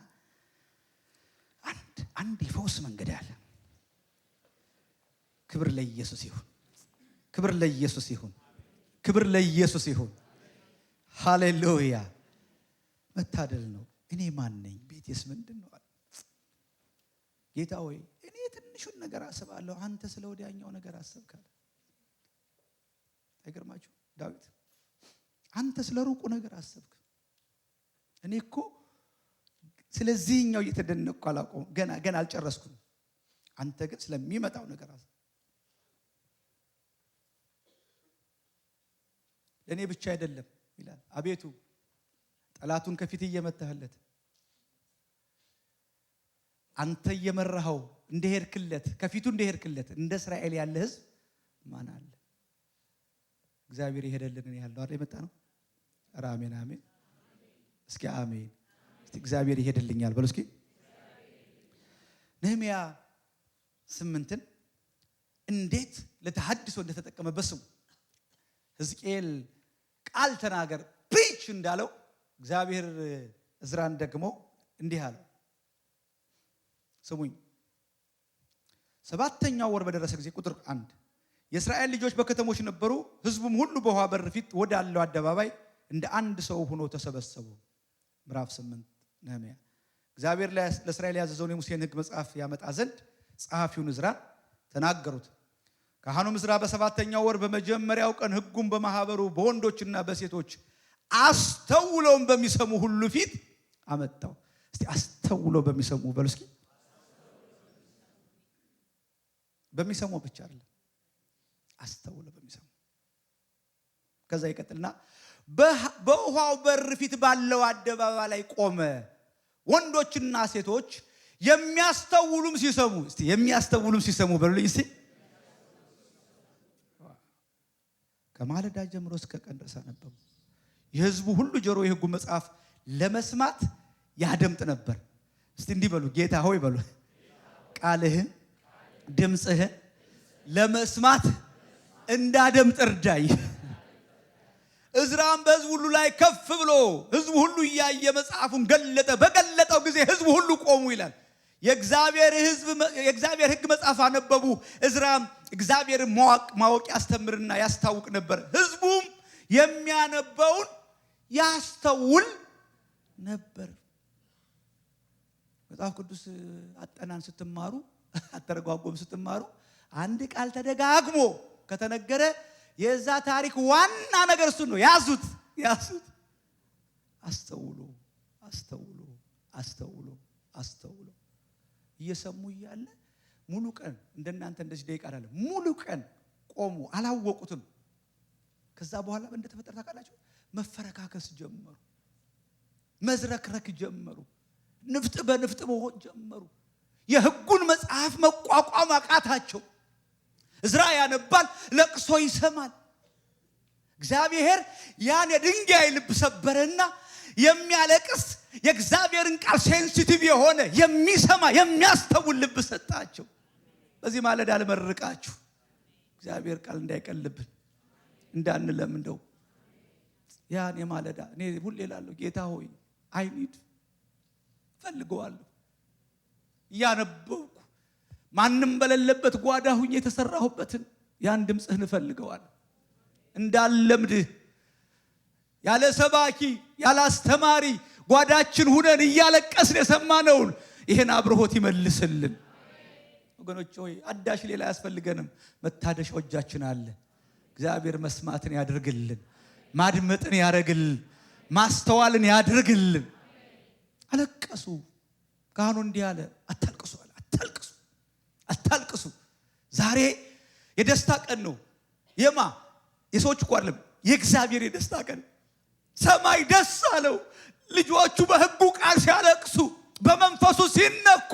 አንድ የፈውስ መንገድ አለ። ክብር ለኢየሱስ ይሁን። ክብር ለኢየሱስ ይሁን። ክብር ለኢየሱስ ይሁን። ሃሌሉያ። መታደል ነው። እኔ ማን ነኝ? ቤቴስ ምንድነው? ጌታ ሆይ እኔ ትንሹን ነገር አስባለሁ፣ አንተ ስለ ወዲያኛው ነገር አስብካል። አይገርማችሁ? ዳዊት አንተ ስለ ሩቁ ነገር አስብክ። እኔ እኮ ስለዚህኛው እየተደነቅኩ አላቆም፣ ገና አልጨረስኩም። አንተ ግን ስለሚመጣው ነገር አስብ። ለኔ ብቻ አይደለም ይላል። አቤቱ ጠላቱን ከፊት እየመታህለት አንተ እየመራኸው እንደሄድክለት ከፊቱ እንደሄድክለት እንደ እስራኤል ያለ ሕዝብ ማን አለ? እግዚአብሔር ይሄደልን ያለው አይደል? የመጣ ነው። አሜን አሜን። እስኪ አሜን። እስቲ እግዚአብሔር ይሄድልኛል በሉ እስኪ። ነህምያ 8ን እንዴት ለተሐድሶ እንደተጠቀመበት ስሙ። ሕዝቅኤል ቃል ተናገር ፕሪች እንዳለው እግዚአብሔር እዝራን ደግሞ እንዲህ አለው። ስሙኝ። 7ኛው ወር በደረሰ ጊዜ ቁጥር 1 የእስራኤል ልጆች በከተሞች ነበሩ። ሕዝቡም ሁሉ በውሃ በር ፊት ወዳለው አደባባይ እንደ አንድ ሰው ሆኖ ተሰበሰቡ። ምዕራፍ 8 ነህምያ። እግዚአብሔር ለእስራኤል ያዘዘውን የሙሴን ሕግ መጽሐፍ ያመጣ ዘንድ ጸሐፊውን እዝራን ተናገሩት። ካህኑም እዝራ በ7ኛው ወር በመጀመሪያው ቀን ሕጉን በማህበሩ በወንዶችና በሴቶች አስተውለውም በሚሰሙ ሁሉ ፊት አመጣው። እስቲ አስተውለው በሚሰሙ በሉ እስኪ። በሚሰሙ ብቻ አይደለም፣ አስተውለው በሚሰሙ። ከዛ ይቀጥልና በውሃው በር ፊት ባለው አደባባይ ላይ ቆመ። ወንዶችና ሴቶች የሚያስተውሉም ሲሰሙ፣ እስቲ የሚያስተውሉም ሲሰሙ በሉልኝ እስቲ። ከማለዳ ጀምሮ እስከ ቀን ድረስ አነበቡ። የሕዝቡ ሁሉ ጆሮ የሕጉ መጽሐፍ ለመስማት ያደምጥ ነበር። እስቲ እንዲህ በሉ፣ ጌታ ሆይ በሉ፣ ቃልህን ድምፅህን ለመስማት እንዳደምጥ እርዳኝ። እዝራም በሕዝቡ ሁሉ ላይ ከፍ ብሎ ሕዝቡ ሁሉ እያየ መጽሐፉን ገለጠ። በገለጠው ጊዜ ሕዝቡ ሁሉ ቆሙ ይላል። የእግዚአብሔር ሕግ መጽሐፍ አነበቡ። እዝራም እግዚአብሔርን ማወቅ ያስተምርና ያስታውቅ ነበር። ሕዝቡም የሚያነበውን ያስተውል ነበር። መጽሐፍ ቅዱስ አጠናን ስትማሩ፣ አተረጓጎም ስትማሩ አንድ ቃል ተደጋግሞ ከተነገረ የዛ ታሪክ ዋና ነገር እሱ ነው። ያዙት። አስተውሎ አስተውሎ አስተውሎ አስተውሎ እየሰሙ እያለ ሙሉ ቀን እንደናንተ እንደዚህ ደቂቃ አይደለም፣ ሙሉ ቀን ቆሙ። አላወቁትም። ከዛ በኋላ እንደተፈጠረ ታውቃላችሁ? መፈረካከስ ጀመሩ፣ መዝረክረክ ጀመሩ፣ ንፍጥ በንፍጥ መሆን ጀመሩ። የሕጉን መጽሐፍ መቋቋም አቃታቸው። እዝራ ያነባል፣ ለቅሶ ይሰማል። እግዚአብሔር ያን የድንጋይ ልብ ሰበረና የሚያለቅስ የእግዚአብሔርን ቃል ሴንሲቲቭ የሆነ የሚሰማ የሚያስተውል ልብ ሰጣቸው። በዚህ ማለዳ ልመርቃችሁ፣ እግዚአብሔር ቃል እንዳይቀልብን እንዳንለምደው። ያን የማለዳ እኔ ሁሌ እላለሁ፣ ጌታ ሆይ አይኒድ ፈልገዋለሁ። እያነበብኩ ማንም በሌለበት ጓዳ ሁኜ የተሰራሁበትን ያን ድምፅህን እፈልገዋለሁ። እንዳለምድህ ያለ ሰባኪ ያለ አስተማሪ ጓዳችን ሁነን እያለቀስን የሰማነውን ይሄን አብርሆት ይመልስልን። ወገኖች ሆይ አዳሽ ሌላ አያስፈልገንም። መታደሻው እጃችን አለ። እግዚአብሔር መስማትን ያድርግልን፣ ማድመጥን ያደርግልን፣ ማስተዋልን ያድርግልን። አለቀሱ። ካህኑ እንዲህ አለ፣ አታልቅሱ አለ። አታልቅሱ። ዛሬ የደስታ ቀን ነው። የሰዎች እኮ አይደለም፣ የእግዚአብሔር የደስታ ቀን። ሰማይ ደስ አለው። ልጆቹ በሕጉ ቃል ሲያለቅሱ፣ በመንፈሱ ሲነኩ፣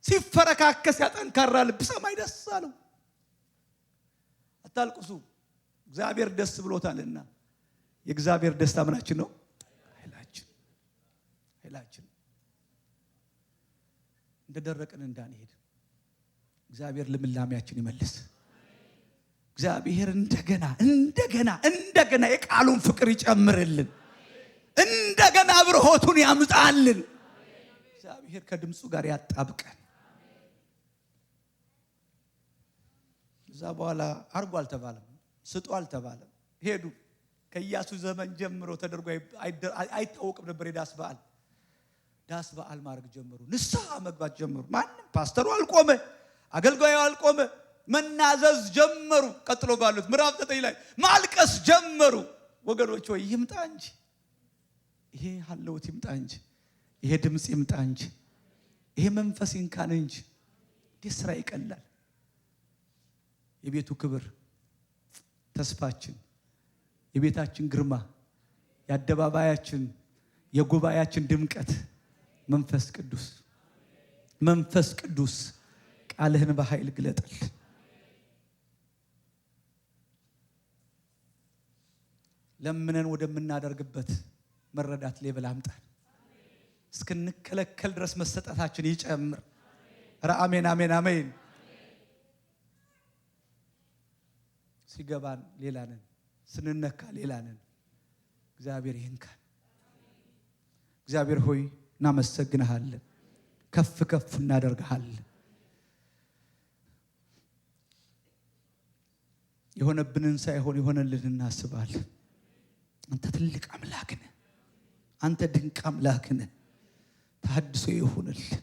ሲፈረካከስ ያጠንካራ ልብ ሰማይ ደስ አለው። አታልቅሱ፣ እግዚአብሔር ደስ ብሎታልና። የእግዚአብሔር ደስታ ምናችን ነው? ኃይላችን። እንደደረቅን እንዳንሄድ እግዚአብሔር ልምላሜያችን ይመልስ። እግዚአብሔር እንደገና የቃሉን ፍቅር ይጨምርልን። እንደገና ብርሆቱን ያምጣልን። እግዚአብሔር ከድምፁ ጋር ያጣብቀን። እዛ በኋላ አርጎ አልተባለም፣ ስጡ አልተባለም። ሄዱ። ከኢያሱ ዘመን ጀምሮ ተደርጎ አይታወቅም ነበር የዳስ በዓል። ዳስ በዓል ማድረግ ጀመሩ። ንስሐ መግባት ጀመሩ። ማንም ፓስተሩ አልቆመ፣ አገልጋዩ አልቆመ። መናዘዝ ጀመሩ። ቀጥሎ ባሉት ምዕራፍ 9 ላይ ማልቀስ ጀመሩ። ወገኖች ሆይ ይምጣ እንጂ ይሄ ሀለውት ይምጣ እንጂ ይሄ ድምጽ ይምጣ እንጂ ይሄ መንፈስ ይንካን እንጂ እንዴት ስራ ይቀላል። የቤቱ ክብር ተስፋችን፣ የቤታችን ግርማ፣ የአደባባያችን የጉባኤያችን ድምቀት መንፈስ ቅዱስ ቃልህን በኃይል ግለጥልን። ለምነን ወደምናደርግበት መረዳት ሌብል አምጣን። እስክንከለከል ድረስ መሰጠታችን ይጨምር። አሜን አሜን አሜን። ሲገባን ሌላ ነን፣ ስንነካ ሌላ ነን። እግዚአብሔር ይንካን። እግዚአብሔር ሆይ እናመሰግንሃለን፣ ከፍ ከፍ እናደርግሃለን። የሆነብንን ሳይሆን የሆነልን እናስባለን። አንተ ትልቅ አምላክ ነህ። አንተ ድንቅ አምላክ ነህ። ተሐድሶ ይሆንልን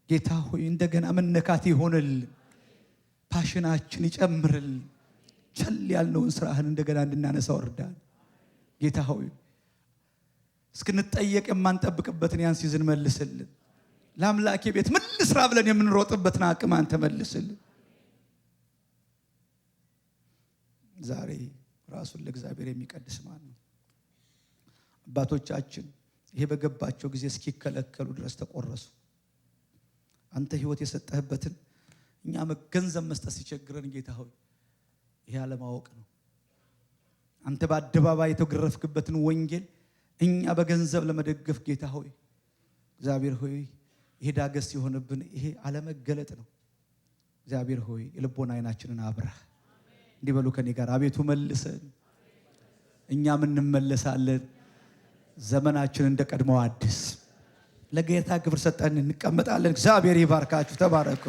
ጌታ ሆይ፣ እንደገና መነካት ይሆንልን። ፓሽናችን ይጨምርልን። ቸል ያልነውን ስራህን እንደገና እንድናነሳው እርዳን ጌታ ሆይ። እስክንጠየቅ የማንጠብቅበትን ያን ሲዝን መልስልን። ለአምላኬ ቤት ምን ልስራ ብለን የምንሮጥበትን አቅም አንተ መልስልን። ዛሬ ራሱን ለእግዚአብሔር የሚቀድስ ማን ነው? አባቶቻችን ይሄ በገባቸው ጊዜ እስኪከለከሉ ድረስ ተቆረሱ። አንተ ህይወት የሰጠህበትን እኛ ገንዘብ መስጠት ሲቸግረን ጌታ ሆይ ይሄ አለማወቅ ነው። አንተ በአደባባይ የተገረፍክበትን ወንጌል እኛ በገንዘብ ለመደገፍ ጌታ ሆይ እግዚአብሔር ሆይ ይሄ ዳገስ የሆነብን ይሄ አለመገለጥ ነው። እግዚአብሔር ሆይ የልቦና አይናችንን አብራ። እንዲበሉ ከኔ ጋር አቤቱ መልሰን፣ እኛም እንመለሳለን። ዘመናችን እንደቀድሞው አዲስ ለጌታ ክብር ሰጠን እንቀመጣለን። እግዚአብሔር ይባርካችሁ። ተባረኩ።